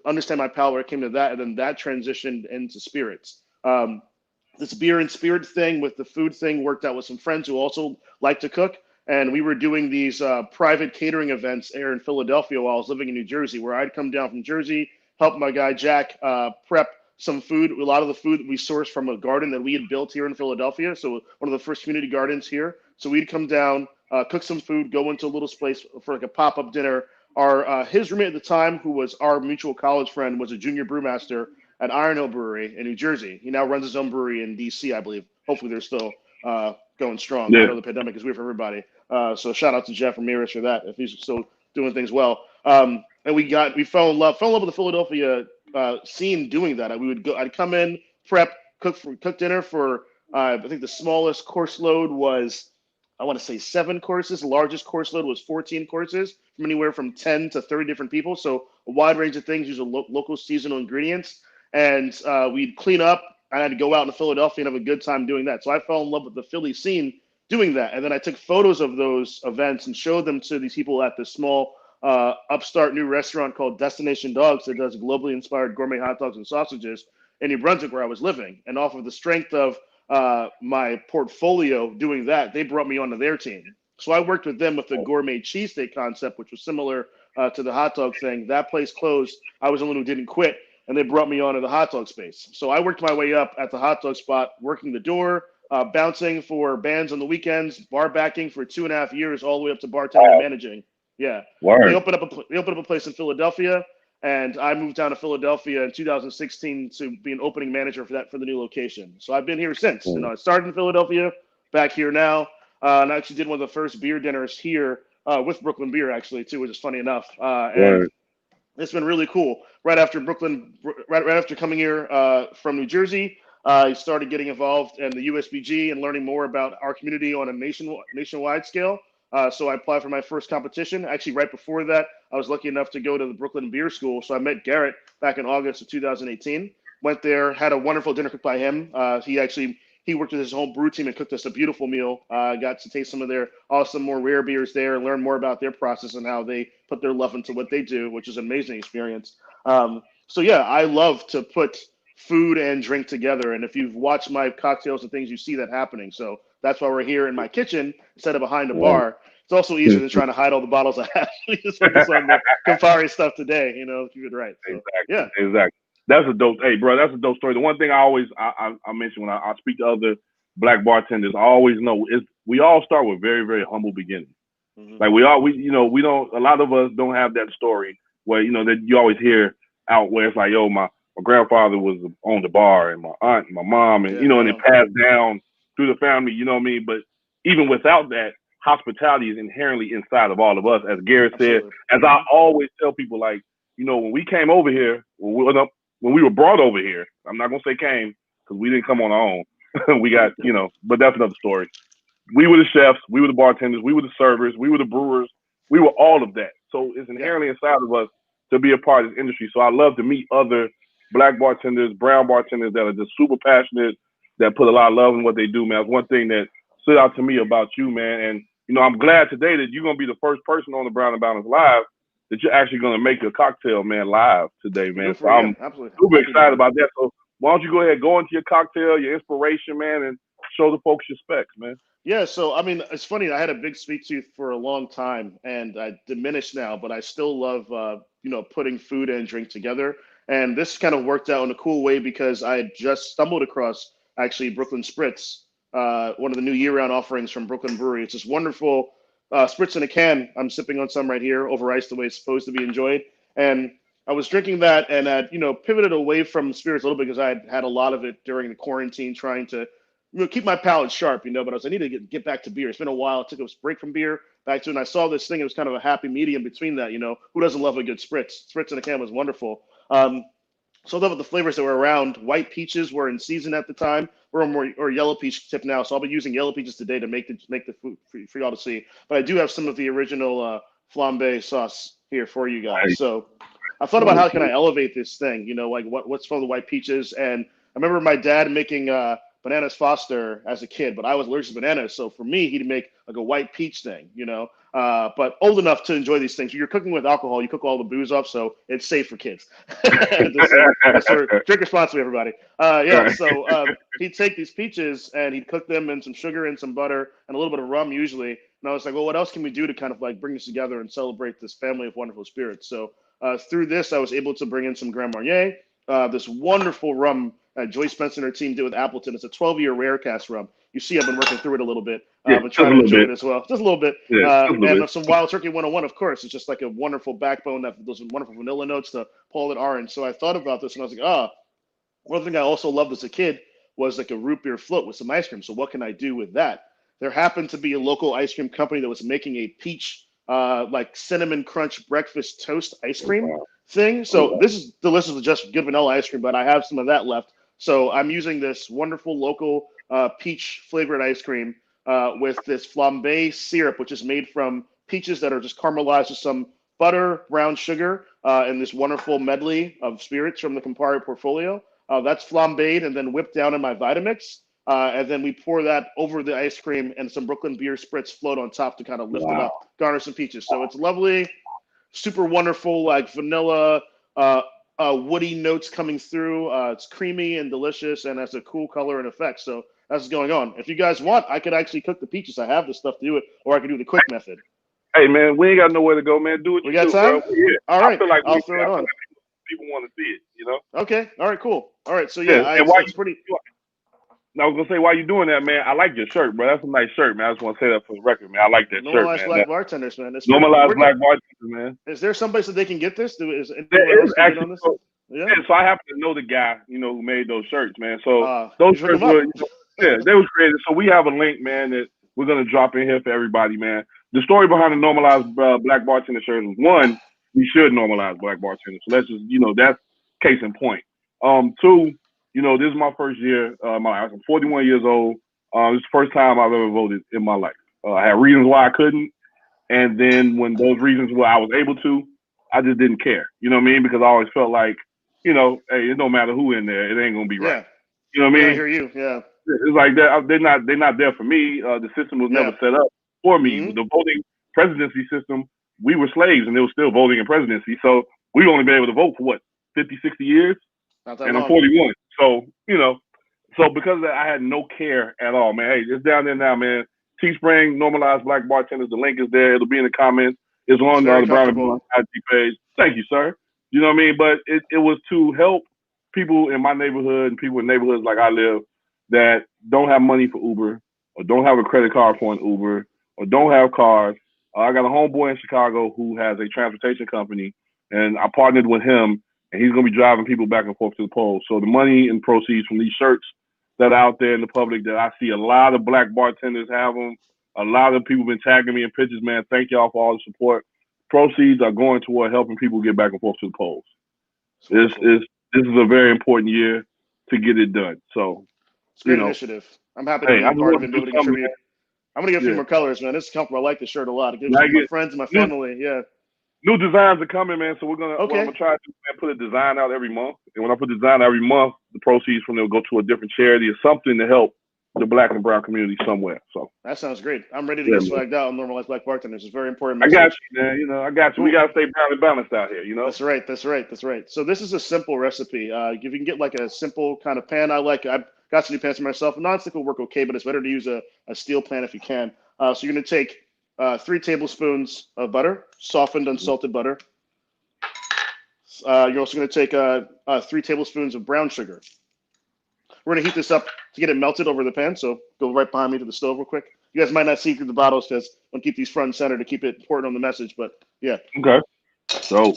understand my palate where it came to that. And then that transitioned into spirits. This beer and spirit thing with the food thing worked out with some friends who also like to cook. And we were doing these private catering events here in Philadelphia while I was living in New Jersey, where I'd come down from Jersey, help my guy Jack prep some food. A lot of the food that we sourced from a garden that we had built here in Philadelphia. So one of the first community gardens here. So we'd come down, cook some food, go into a little place for like a pop-up dinner. His roommate at the time, who was our mutual college friend, was a junior brewmaster at Iron Hill Brewery in New Jersey. He now runs his own brewery in D.C., I believe. Hopefully they're still going strong. Yeah. I know the pandemic is weird for everybody. So shout out to Jeff Ramirez for that, if he's still doing things well. And we fell in love with the Philadelphia scene doing that. I'd come in, prep, cook dinner for, I think the smallest course load was, I want to say 7 courses. The largest course load was 14 courses, from anywhere from 10 to 30 different people. So a wide range of things, using local seasonal ingredients. And we'd clean up. I had to go out in Philadelphia and have a good time doing that. So I fell in love with the Philly scene doing that. And then I took photos of those events and showed them to these people at this small upstart new restaurant called Destination Dogs that does globally inspired gourmet hot dogs and sausages in New Brunswick, where I was living. And off of the strength of my portfolio doing that, they brought me onto their team. So I worked with them with the gourmet cheesesteak concept, which was similar to the hot dog thing. That place closed. I was the one who didn't quit, and they brought me onto the hot dog space. So I worked my way up at the hot dog spot, working the door, bouncing for bands on the weekends, bar backing for 2.5 years, all the way up to bartending and managing. Yeah. They opened up a place in Philadelphia, and I moved down to Philadelphia in 2016 to be an opening manager for the new location. So I've been here since. I started in Philadelphia, back here now, and I actually did one of the first beer dinners here with Brooklyn Beer, actually, too, which is funny enough. And it's been really cool. Right after coming here from New Jersey, I started getting involved in the USBG and learning more about our community on a nationwide scale. So I applied for my first competition. Actually, right before that, I was lucky enough to go to the Brooklyn Beer School. So I met Garrett back in August of 2018. Went there, had a wonderful dinner cooked by him. He actually he worked with his home brew team and cooked us a beautiful meal. Got to taste some of their awesome, more rare beers there and learn more about their process and how they put their love into what they do, which is an amazing experience. So yeah, I love to put food and drink together. And if you've watched my cocktails and things, you see that happening. So that's why we're here in my kitchen instead of behind a bar. It's also easier than trying to hide all the bottles I have. We just focus on the Campari stuff today, keep it right. So, exactly. That's a dope. Hey, bro, that's a dope story. The one thing I mention when I speak to other Black bartenders, I always know is we all start with very, very humble beginnings. Mm-hmm. Like we don't. A lot of us don't have that story where that you always hear out where it's like, yo, my grandfather was on the bar and my aunt and my mom and and it passed down through the family. You know what I mean? But even without that, hospitality is inherently inside of all of us. As Garrett said, as I always tell people, like when we came over here, when we were brought over here, I'm not gonna say came because we didn't come on our own. We got but that's another story. We were the chefs, we were the bartenders, we were the servers, we were the brewers, we were all of that. So it's inherently inside of us to be a part of this industry. So I love to meet other Black bartenders, brown bartenders that are just super passionate, that put a lot of love in what they do, man. It's one thing that stood out to me about you, man. And I'm glad today that you're gonna be the first person on the Brown and Balance Live that you're actually gonna make your cocktail, man, live today, man. So I'm super excited about that. So why don't you go ahead, go into your cocktail, your inspiration, man, and show the folks your specs, man. Yeah, so I mean, it's funny. I had a big sweet tooth for a long time, and I diminished now, but I still love, putting food and drink together. And this kind of worked out in a cool way because I had just stumbled across actually Brooklyn Spritz, one of the new year-round offerings from Brooklyn Brewery. It's this wonderful spritz in a can. I'm sipping on some right here over ice, the way it's supposed to be enjoyed. And I was drinking that and had, pivoted away from spirits a little bit because I had a lot of it during the quarantine, trying to keep my palate sharp, but I was, I need to get back to beer. It's been a while. I took a break from beer back to it, and I saw this thing. It was kind of a happy medium between that. Who doesn't love a good spritz? Spritz in a can was wonderful. So I love the flavors that were around. White peaches were in season at the time. Or yellow peach tip now. So I'll be using yellow peaches today to make the food for y'all to see. But I do have some of the original flambe sauce here for you guys. So I thought about how can I elevate this thing? Like what's from the white peaches? And I remember my dad making bananas Foster as a kid, but I was allergic to bananas. So for me, he'd make like a white peach thing, but old enough to enjoy these things. When you're cooking with alcohol, you cook all the booze up, so it's safe for kids. Drink responsibly, everybody. So he'd take these peaches and he'd cook them in some sugar and some butter and a little bit of rum usually. And I was like, well, what else can we do to kind of like bring this together and celebrate this family of wonderful spirits? So through this, I was able to bring in some Grand Marnier, this wonderful rum Joyce Spencer and her team did with Appleton. It's a 12-year rare cast rum. You see, I've been working through it a little bit, but trying to enjoy it as well. Just a little bit. And some Wild Turkey 101, of course. It's just like a wonderful backbone, those wonderful vanilla notes to pull it orange. So I thought about this and I was like, one thing I also loved as a kid was like a root beer float with some ice cream. So what can I do with that? There happened to be a local ice cream company that was making a peach, like cinnamon crunch breakfast toast ice cream thing. So this is delicious with just good vanilla ice cream, but I have some of that left. So I'm using this wonderful local peach flavored ice cream with this flambe syrup, which is made from peaches that are just caramelized with some butter, brown sugar, and this wonderful medley of spirits from the Campari portfolio. That's flambéed and then whipped down in my Vitamix. And then we pour that over the ice cream and some Brooklyn beer spritz float on top to kind of lift it up, garnish some peaches. So it's lovely, super wonderful, like vanilla, woody notes coming through. It's creamy and delicious and has a cool color and effect. So that's what's going on. If you guys want, I could actually cook the peaches. I have the stuff to do it, or I could do the quick method. Hey, man, we ain't got nowhere to go, man. Do it. We got time? All right. I'll throw it on. People want to see it, Okay. All right, cool. All right. So, it's pretty. I was gonna say, while you're doing that, man, I like your shirt, bro. That's a nice shirt, man. I just want to say that for the record, man. I like that shirt, man. Normalized Black bartenders, man. Normalized Black bartenders, man. Is there someplace that they can get this? There is actually. On this? So I happen to know the guy, who made those shirts, man. So those shirts were, they was created. So we have a link, man, that we're gonna drop in here for everybody, man. The story behind the normalized Black bartender shirt is one, we should normalize Black bartenders. So let's just, that's case in point. Two. This is my first year. I'm 41 years old. It's the first time I've ever voted in my life. I had reasons why I couldn't. And then when those reasons were I was able to, I just didn't care. You know what I mean? Because I always felt like, hey, it don't matter who in there. It ain't going to be right. Yeah. You know what I mean? I hear you. Yeah. It's like they're not there for me. The system was never set up for me. Mm-hmm. The voting presidency system, we were slaves and they were still voting in presidency. So we've only been able to vote for what, 50, 60 years? Not that and long. I'm 41. So, so because of that, I had no care at all, man. Hey, it's down there now, man. Teespring, Normalized Black Bartenders. The link is there. It'll be in the comments. It's on the Brown and Blue IG page. Thank you, sir. You know what I mean? But it was to help people in my neighborhood and people in neighborhoods like I live that don't have money for Uber or don't have a credit card for an Uber or don't have cars. I got a homeboy in Chicago who has a transportation company, and I partnered with him, and he's going to be driving people back and forth to the polls. So the money and proceeds from these shirts that are out there in the public that I see a lot of black bartenders have them. A lot of people been tagging me in pictures, man. Thank y'all for all the support. Proceeds are going toward helping people get back and forth to the polls. This is a very important year to get it done. So it's a great initiative. I'm happy to be a part of it and be able to contribute. Man. I'm gonna get a few more colors, man. This is comfortable. I like the shirt a lot. It gives my friends and my family. Yeah. New designs are coming, man. So what I'm gonna try to do, man, put a design out every month. And when I put the design out every month, the proceeds from it will go to a different charity or something to help the black and brown community somewhere. So that sounds great. I'm ready to get swagged out on Normalized Black Bartenders. It's very important. I got you, man. I got you. We gotta stay brown and balanced out here. That's right. So this is a simple recipe. If you can get like a simple kind of pan, I've got some new pans for myself. A non-stick will work okay, but it's better to use a steel pan if you can. So you're gonna take 3 tablespoons of butter, softened, unsalted butter. You're also going to take 3 tablespoons of brown sugar. We're going to heat this up to get it melted over the pan. So go right behind me to the stove real quick. You guys might not see through the bottles because I want to keep these front and center to keep it important on the message. But yeah. Okay. So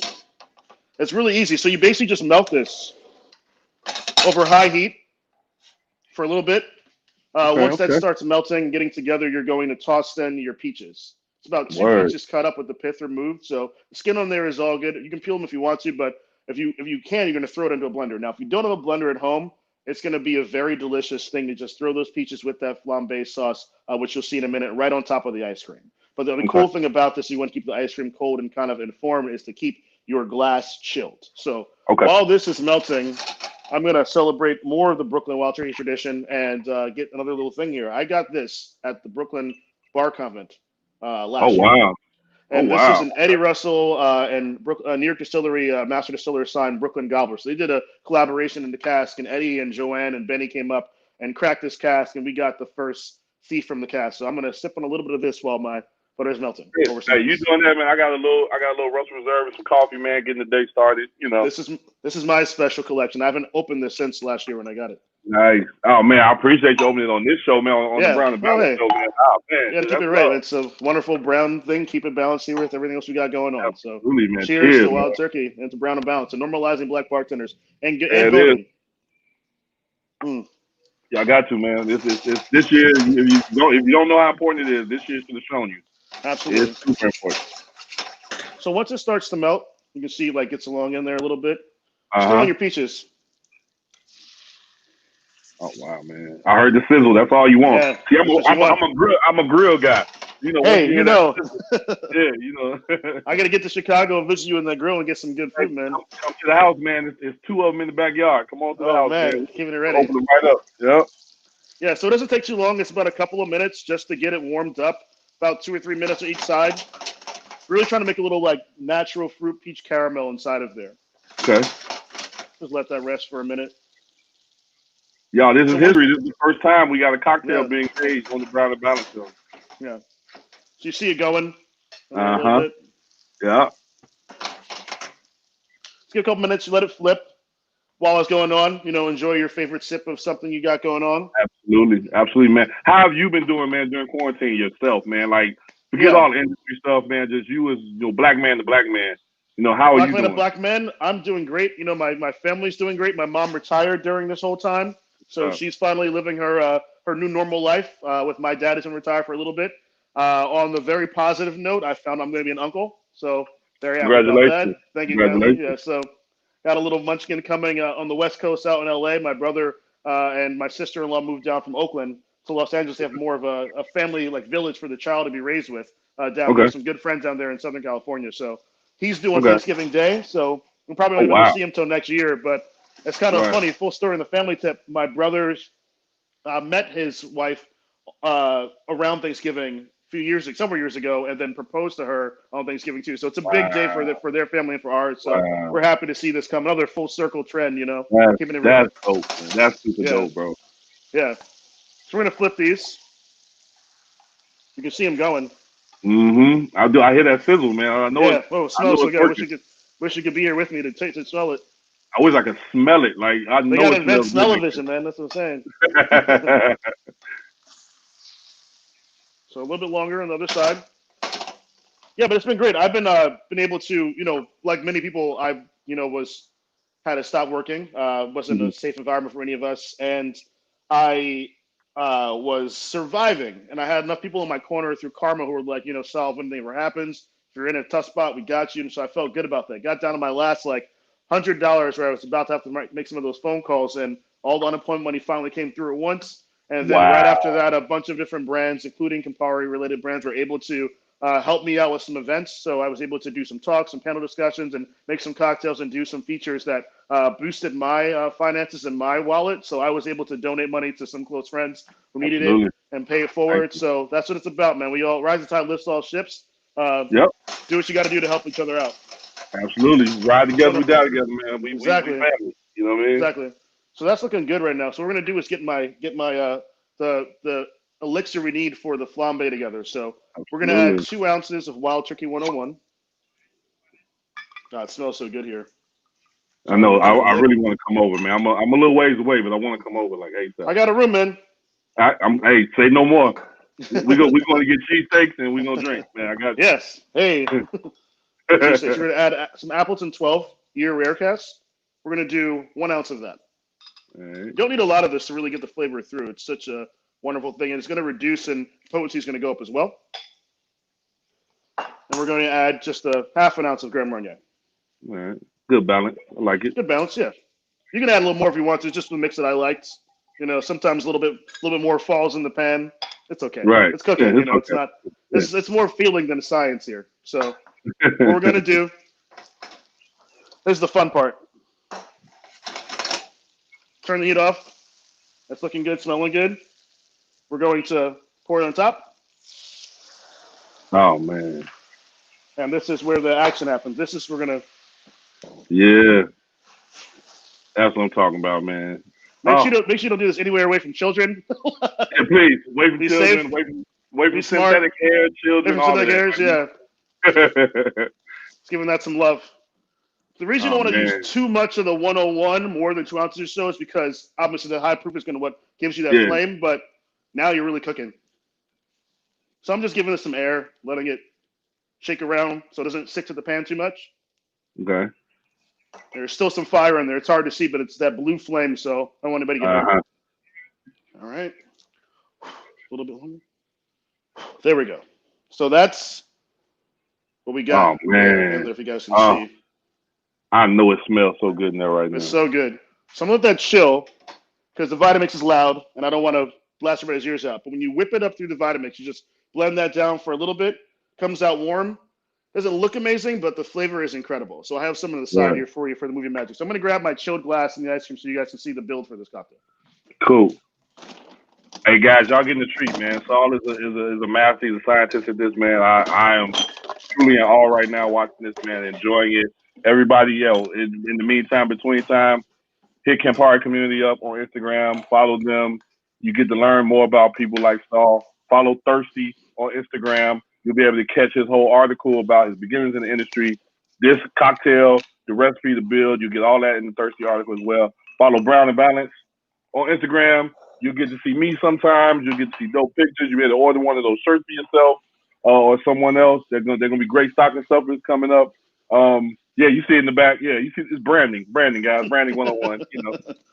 it's really easy. So you basically just melt this over high heat for a little bit. Once that starts melting and getting together, you're going to toss in your peaches. It's about 2 peaches cut up with the pith removed. So the skin on there is all good. You can peel them if you want to, but if you can, you're going to throw it into a blender. Now, if you don't have a blender at home, it's going to be a very delicious thing to just throw those peaches with that flambe sauce, which you'll see in a minute, right on top of the ice cream. But the cool thing about this, you want to keep the ice cream cold and kind of informed, is to keep your glass chilled. So while this is melting, I'm going to celebrate more of the Brooklyn Wild Turkey tradition and get another little thing here. I got this at the Brooklyn Bar Convent last year. Wow. And this is an Eddie Russell and New York Distillery, Master Distiller signed Brooklyn Gobbler. So they did a collaboration in the cask, and Eddie and Joanne and Benny came up and cracked this cask, and we got the first thief from the cask. So I'm going to sip on a little bit of this while my butter is melting. Hey, you doing that, man? I got a little Russell Reserve and some coffee, man, getting the day started. This is my special collection. I haven't opened this since last year when I got it. Nice. Oh man, I appreciate you opening it on this show, man. On the Brown and Balanced show, man. Oh man, yeah, keep it right. It's a wonderful brown thing. Keep it balanced here with everything else we got going on. Absolutely, so, man. Cheers to Wild Turkey and to Brown and Balanced and normalizing black bartenders and voting. Yeah, I got to, man. This year. If you don't know how important it is, this year should have shown you. Absolutely, it's super important. So once it starts to melt, you can see like gets along in there a little bit. Still on your peaches. Oh wow, man! I heard the sizzle. That's all you want. Yeah, see, I'm a grill guy. Hey, yeah, I got to get to Chicago and visit you in the grill and get some good food, man. Come to the house, man. It's 2 of them in the backyard. Come on to the house, man. Keeping it ready. Open them right up. Yep. Yeah, so it doesn't take too long. It's about a couple of minutes just to get it warmed up. About 2 or 3 minutes on each side. Really trying to make a little like natural fruit peach caramel inside of there. Okay. Just let that rest for a minute. Y'all, this is history. This is the first time we got a cocktail being made on the Brown and Balanced show. Yeah. So you see it going. Yeah. Let's get a couple minutes. Let it flip while it's going on. Enjoy your favorite sip of something you got going on. Absolutely, man. How have you been doing, man, during quarantine yourself, man? Like, forget all the industry stuff, man. Just you as black man to black man. How are you doing? Black man, I'm doing great. My family's doing great. My mom retired during this whole time. So she's finally living her new normal life with my dad who's going to retire for a little bit. On the very positive note, I found I'm going to be an uncle. So very happy about that. Thank you, guys. Yeah, so got a little munchkin coming on the West Coast out in LA. My brother and my sister-in-law moved down from Oakland to Los Angeles. They have more of a family like village for the child to be raised with down there. Some good friends down there in Southern California. So he's doing Thanksgiving Day. So we're probably not going to see him till next year, but it's kind of funny, full story in the family tip. My brother's met his wife around Thanksgiving several years ago, and then proposed to her on Thanksgiving too. So it's a big day for their family and for ours. So we're happy to see this come. Another full circle trend, keeping it real. That's dope, man. That's super dope, bro. Yeah. So we're gonna flip these. You can see them going. Mm-hmm. I hear that sizzle, man. I know it. Oh, it smells so good. Wish you could be here with me to smell it. I wish I could smell it. Like I They know gotta it invent smells smell-o-vision, man. That's what I'm saying. So a little bit longer on the other side. Yeah, but it's been great. I've been able to, like many people, I had to stop working. Wasn't a safe environment for any of us, and I was surviving. And I had enough people in my corner through karma who were like, Sal, if anything ever happens, if you're in a tough spot, we got you. And so I felt good about that. Got down to my last $100 where I was about to have to make some of those phone calls, and all the unemployment money finally came through at once. And then right after that, a bunch of different brands, including Campari-related brands, were able to help me out with some events. So I was able to do some talks, some panel discussions, and make some cocktails and do some features that boosted my finances and my wallet. So I was able to donate money to some close friends who needed it and pay it forward. So that's what it's about, man. We all rise the tide lifts all ships. Do what you got to do to help each other out. Absolutely. Ride together, we die together, man. We family. You know what I mean? Exactly. So that's looking good right now. So what we're gonna do is get the elixir we need for the flambe together. So we're gonna add 2 ounces of Wild Turkey 101. God, it smells so good here. I know. I really want to come over, man. I'm a little ways away, but I want to come over like ASAP. I got a room, man. Hey, say no more. We're going to get cheesesteaks and we're going to drink, man. I got you. Yes. Hey. We're going to add some Appleton 12-year rare cast. We're going to do 1 ounce of that. Right. You don't need a lot of this to really get the flavor through. It's such a wonderful thing, and it's going to reduce, and potency is going to go up as well. And we're going to add just a half an ounce of Grand Marnier. All right. Good balance. I like it. Good balance, yeah. You can add a little more if you want to, just the mix that I liked. Sometimes a little bit more falls in the pan. It's okay. Right. It's cooking. Yeah, It's not. It's more feeling than science here. So what we're going to do. This is the fun part. Turn the heat off. That's looking good, smelling good. We're going to pour it on top. Oh, man. And this is where the action happens. We're going to. Yeah. That's what I'm talking about, man. Make sure you don't do this anywhere away from children. Yeah, please. Away from children. Safe. Away from synthetic hair, children, all that. Yeah. It's giving that some love. The reason you don't want to use too much of the 101, more than 2 ounces or so, is because obviously the high proof is going to what gives you that flame, but now you're really cooking. So I'm just giving it some air, letting it shake around so it doesn't stick to the pan too much. Okay. There's still some fire in there. It's hard to see, but it's that blue flame, so I don't want anybody to get hurt. All right. A little bit longer. There we go. So that's what we got. Oh, man. If you guys can see. I know it smells so good in there right now. It's so good. So I'm going to let that chill because the Vitamix is loud, and I don't want to blast everybody's ears out. But when you whip it up through the Vitamix, you just blend that down for a little bit. Comes out warm. Doesn't look amazing, but the flavor is incredible. So I have some on the side here for you for the movie magic. So I'm going to grab my chilled glass and the ice cream so you guys can see the build for this cocktail. Cool. Hey guys, y'all getting a treat, man. Saul is a master. He's a scientist at this, man. I am truly in awe right now watching this, man, enjoying it. Everybody, in the meantime, between time, hit Campari Community up on Instagram. Follow them. You get to learn more about people like Saul. Follow Thirsty on Instagram. You'll be able to catch his whole article about his beginnings in the industry, this cocktail, the recipe to build. You get all that in the Thirsty article as well. Follow Brown and Balance on Instagram. You'll get to see me sometimes. You'll get to see dope pictures. You'll be able to order one of those shirts for yourself or someone else. They're gonna be great stocking stuffers coming up. You see it in the back. Yeah, you see it's branding, guys. Branding 101.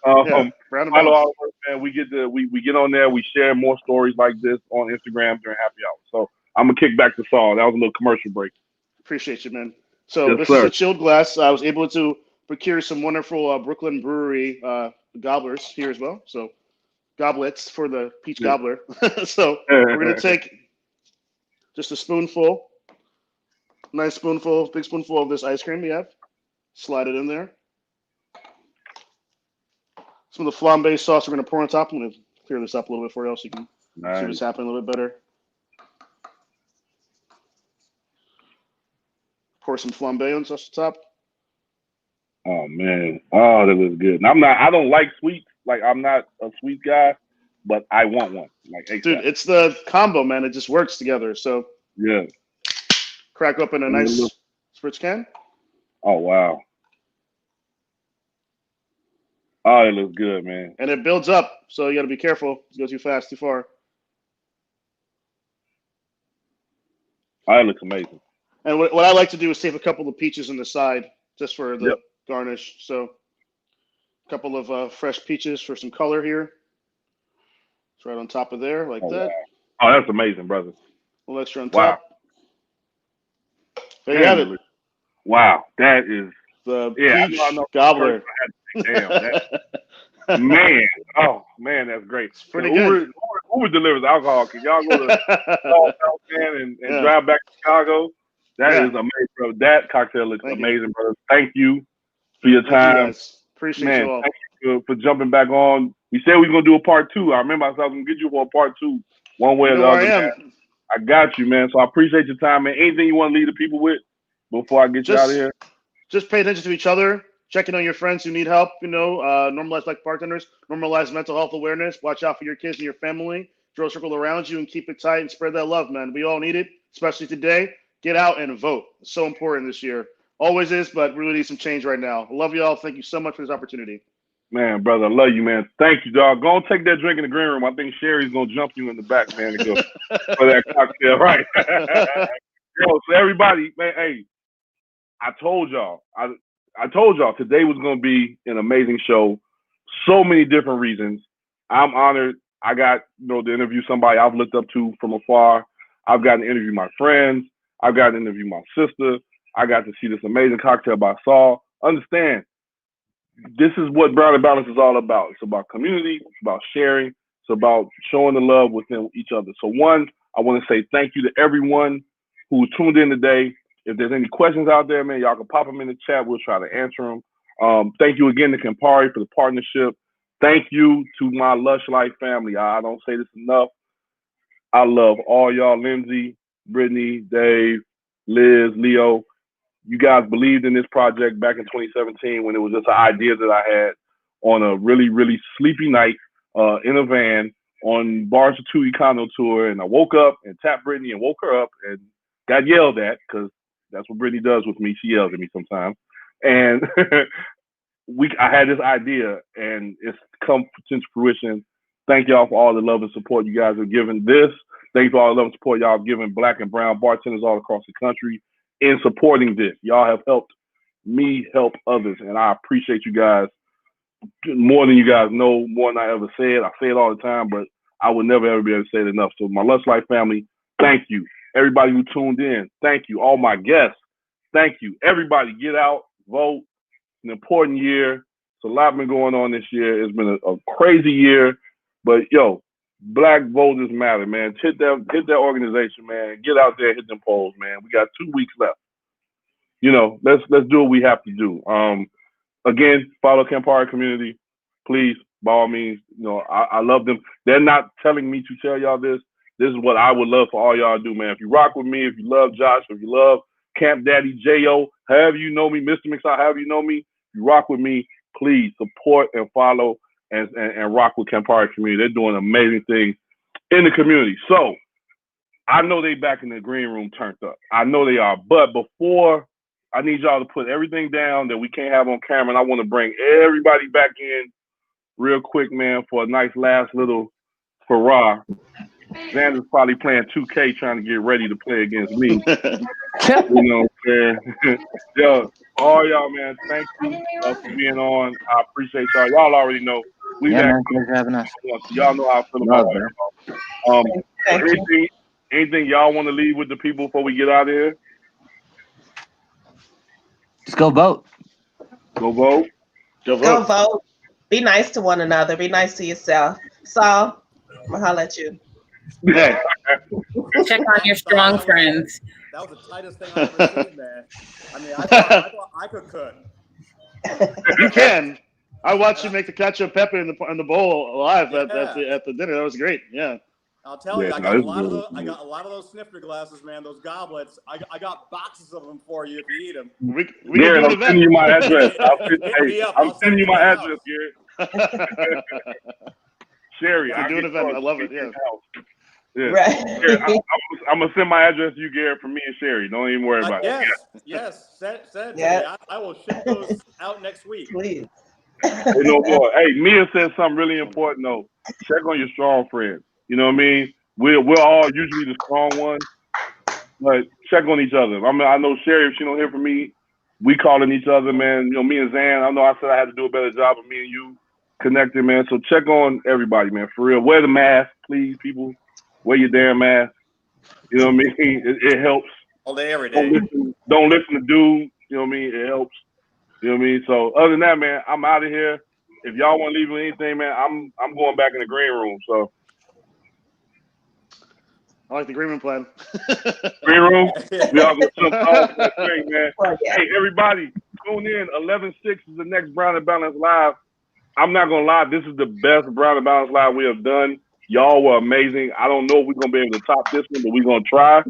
Follow all of us, man. We get on there. We share more stories like this on Instagram during happy hour. So I'm gonna kick back to Saul. That was a little commercial break. Appreciate you, man. So this is a chilled glass. I was able to procure some wonderful Brooklyn Brewery gobblers here as well. So goblets for the peach gobbler. So we're gonna take just a spoonful, nice spoonful, big spoonful of this ice cream we have. Slide it in there. Some of the flambe sauce we're gonna pour on top. I'm gonna clear this up a little bit for you, so you can see what's happening a little bit better. Pour some flambe on the top. Oh man, oh that was good. And I don't like sweets. Like I'm not a sweet guy, but I want one. Like dude, it's the combo, man. It just works together. So yeah, crack open a nice spritz can. Oh wow. Oh, it looks good, man. And it builds up, so you got to be careful. It goes too fast, too far. Oh, it looks amazing. And what I like to do is save a couple of peaches on the side just for the garnish. So a couple of fresh peaches for some color here. It's right on top of there, like that. Wow. Oh, that's amazing, brother. A little extra on top. There you have it. Wow, that is the peach gobbler. Damn, man. Oh man, that's great. It's pretty good. Uber delivers alcohol. Can y'all go to and drive back to Chicago? That is amazing, bro. That cocktail looks amazing, brother. Thank you for your time. Appreciate you all. Thank you for jumping back on. We said we were gonna do a part 2. I remember I was gonna get you for a part 2, one way or the other. I got you, man. So I appreciate your time, man. Anything you want to leave the people with before I get you out of here? Just pay attention to each other. Checking on your friends who need help, normalize like bartenders, normalize mental health awareness, watch out for your kids and your family, draw a circle around you and keep it tight and spread that love, man. We all need it, especially today. Get out and vote. It's so important this year. Always is, but we really need some change right now. I love you all. Thank you so much for this opportunity. Man, brother, I love you, man. Thank you, dog. Go and take that drink in the green room. I think Sherri's going to jump you in the back, man, to go for that cocktail, right? So everybody, man, hey, I told y'all today was going to be an amazing show. So many different reasons. I'm honored. I got, to interview somebody I've looked up to from afar. I've gotten to interview my friends. I've gotten to interview my sister. I got to see this amazing cocktail by Saul. Understand, this is what Brown and Balance is all about. It's about community. It's about sharing. It's about showing the love within each other. So one, I want to say thank you to everyone who tuned in today. If there's any questions out there, man, y'all can pop them in the chat. We'll try to answer them. Thank you again to Campari for the partnership. Thank you to my Lush Life family. I don't say this enough. I love all y'all, Lindsay, Brittany, Dave, Liz, Leo. You guys believed in this project back in 2017 when it was just an idea that I had on a really, really sleepy night in a van on Bars 2 Econo Tour. And I woke up and tapped Brittany and woke her up and got yelled at because that's what Brittany does with me. She yells at me sometimes. And I had this idea and it's come to fruition. Thank y'all for all the love and support you guys have given this. Thank you for all the love and support y'all have given Black and brown bartenders all across the country in supporting this. Y'all have helped me help others. And I appreciate you guys more than you guys know, more than I ever said. I say it all the time, but I would never, ever be able to say it enough. So my Lush Life family, thank you. Everybody who tuned in, thank you. All my guests, thank you. Everybody get out, vote. It's an important year. It's a lot been going on this year. It's been a crazy year. But, Black voters matter, man. Hit that organization, man. Get out there, hit them polls, man. We got 2 weeks left. Let's do what we have to do. Again, follow Campari community, please. By all means, I love them. They're not telling me to tell y'all this. This is what I would love for all y'all to do, man. If you rock with me, if you love Josh, if you love Camp Daddy, J.O., however you know me, Mr. Mixon, however you know me, if you rock with me, please support and follow and rock with Campari community. They're doing amazing things in the community. So I know they back in the green room turned up. I know they are. But before, I need y'all to put everything down that we can't have on camera. And I want to bring everybody back in real quick, man, for a nice last little hurrah. Zander's probably playing 2K trying to get ready to play against me. You know what I'm saying? Yo, all y'all, man, thank you for being on. I appreciate y'all. Y'all already know. Man, thanks for having us. Y'all know how I feel about it. Anything y'all want to leave with the people before we get out of here? Just go vote. Go vote. Go vote. Be nice to one another. Be nice to yourself. Saul, I'm going to holler at you. Yeah. Check on your strong friends. That was the tightest thing I've ever seen, man. I mean, I thought I could cook. You can. I watched you make the ketchup pepper in the bowl live at the dinner. That was great. Yeah. I'll tell you, I got a lot of those. I got a lot of those snifter glasses, man. Those goblets. I got boxes of them for you if you eat them. We Garrett, I'm sending you my address. I'm sending you my address, Garrett. Sherri, I do an event. I love it. Yeah. Yeah. Right. Garrett, I'm gonna send my address to you, Garrett, from me and Sherri. Don't even worry about it. Yes. Send Yeah. I will ship those out next week. Please. You know what? Hey, Mia said something really important though. Check on your strong friends. You know what I mean? We're all usually the strong ones, but check on each other. I mean, I know Sherri, if she don't hear from me, we calling each other, man. You know, me and Zan, I know I said I had to do a better job of me and you connected, man. So check on everybody, man, for real. Wear the mask, please, people. Wear your damn mask. You know what I mean? It helps. All day, every day. Don't listen to dudes. You know what I mean? It helps. You know what I mean? So other than that, man, I'm out of here. If y'all want to leave with anything, man, I'm going back in the green room. So I like the green room plan. Green room. We all gonna jump off that thing, man. Well, yeah. Hey, everybody, tune in. 11/6 is the next Brown and Balance Live. I'm not gonna lie, this is the best Brown and Balance Live we have done. Y'all were amazing. I don't know if we're gonna be able to top this one, but we're gonna try.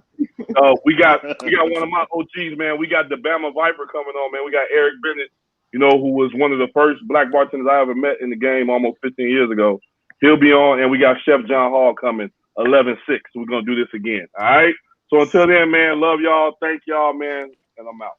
We got one of my OGs, man. We got the Bama Viper coming on, man. We got Eric Bennett, you know, who was one of the first black bartenders I ever met in the game almost 15 years ago. He'll be on, and we got Chef John Hall coming 11/6. We're gonna do this again. All right. So until then, man, love y'all. Thank y'all, man, and I'm out.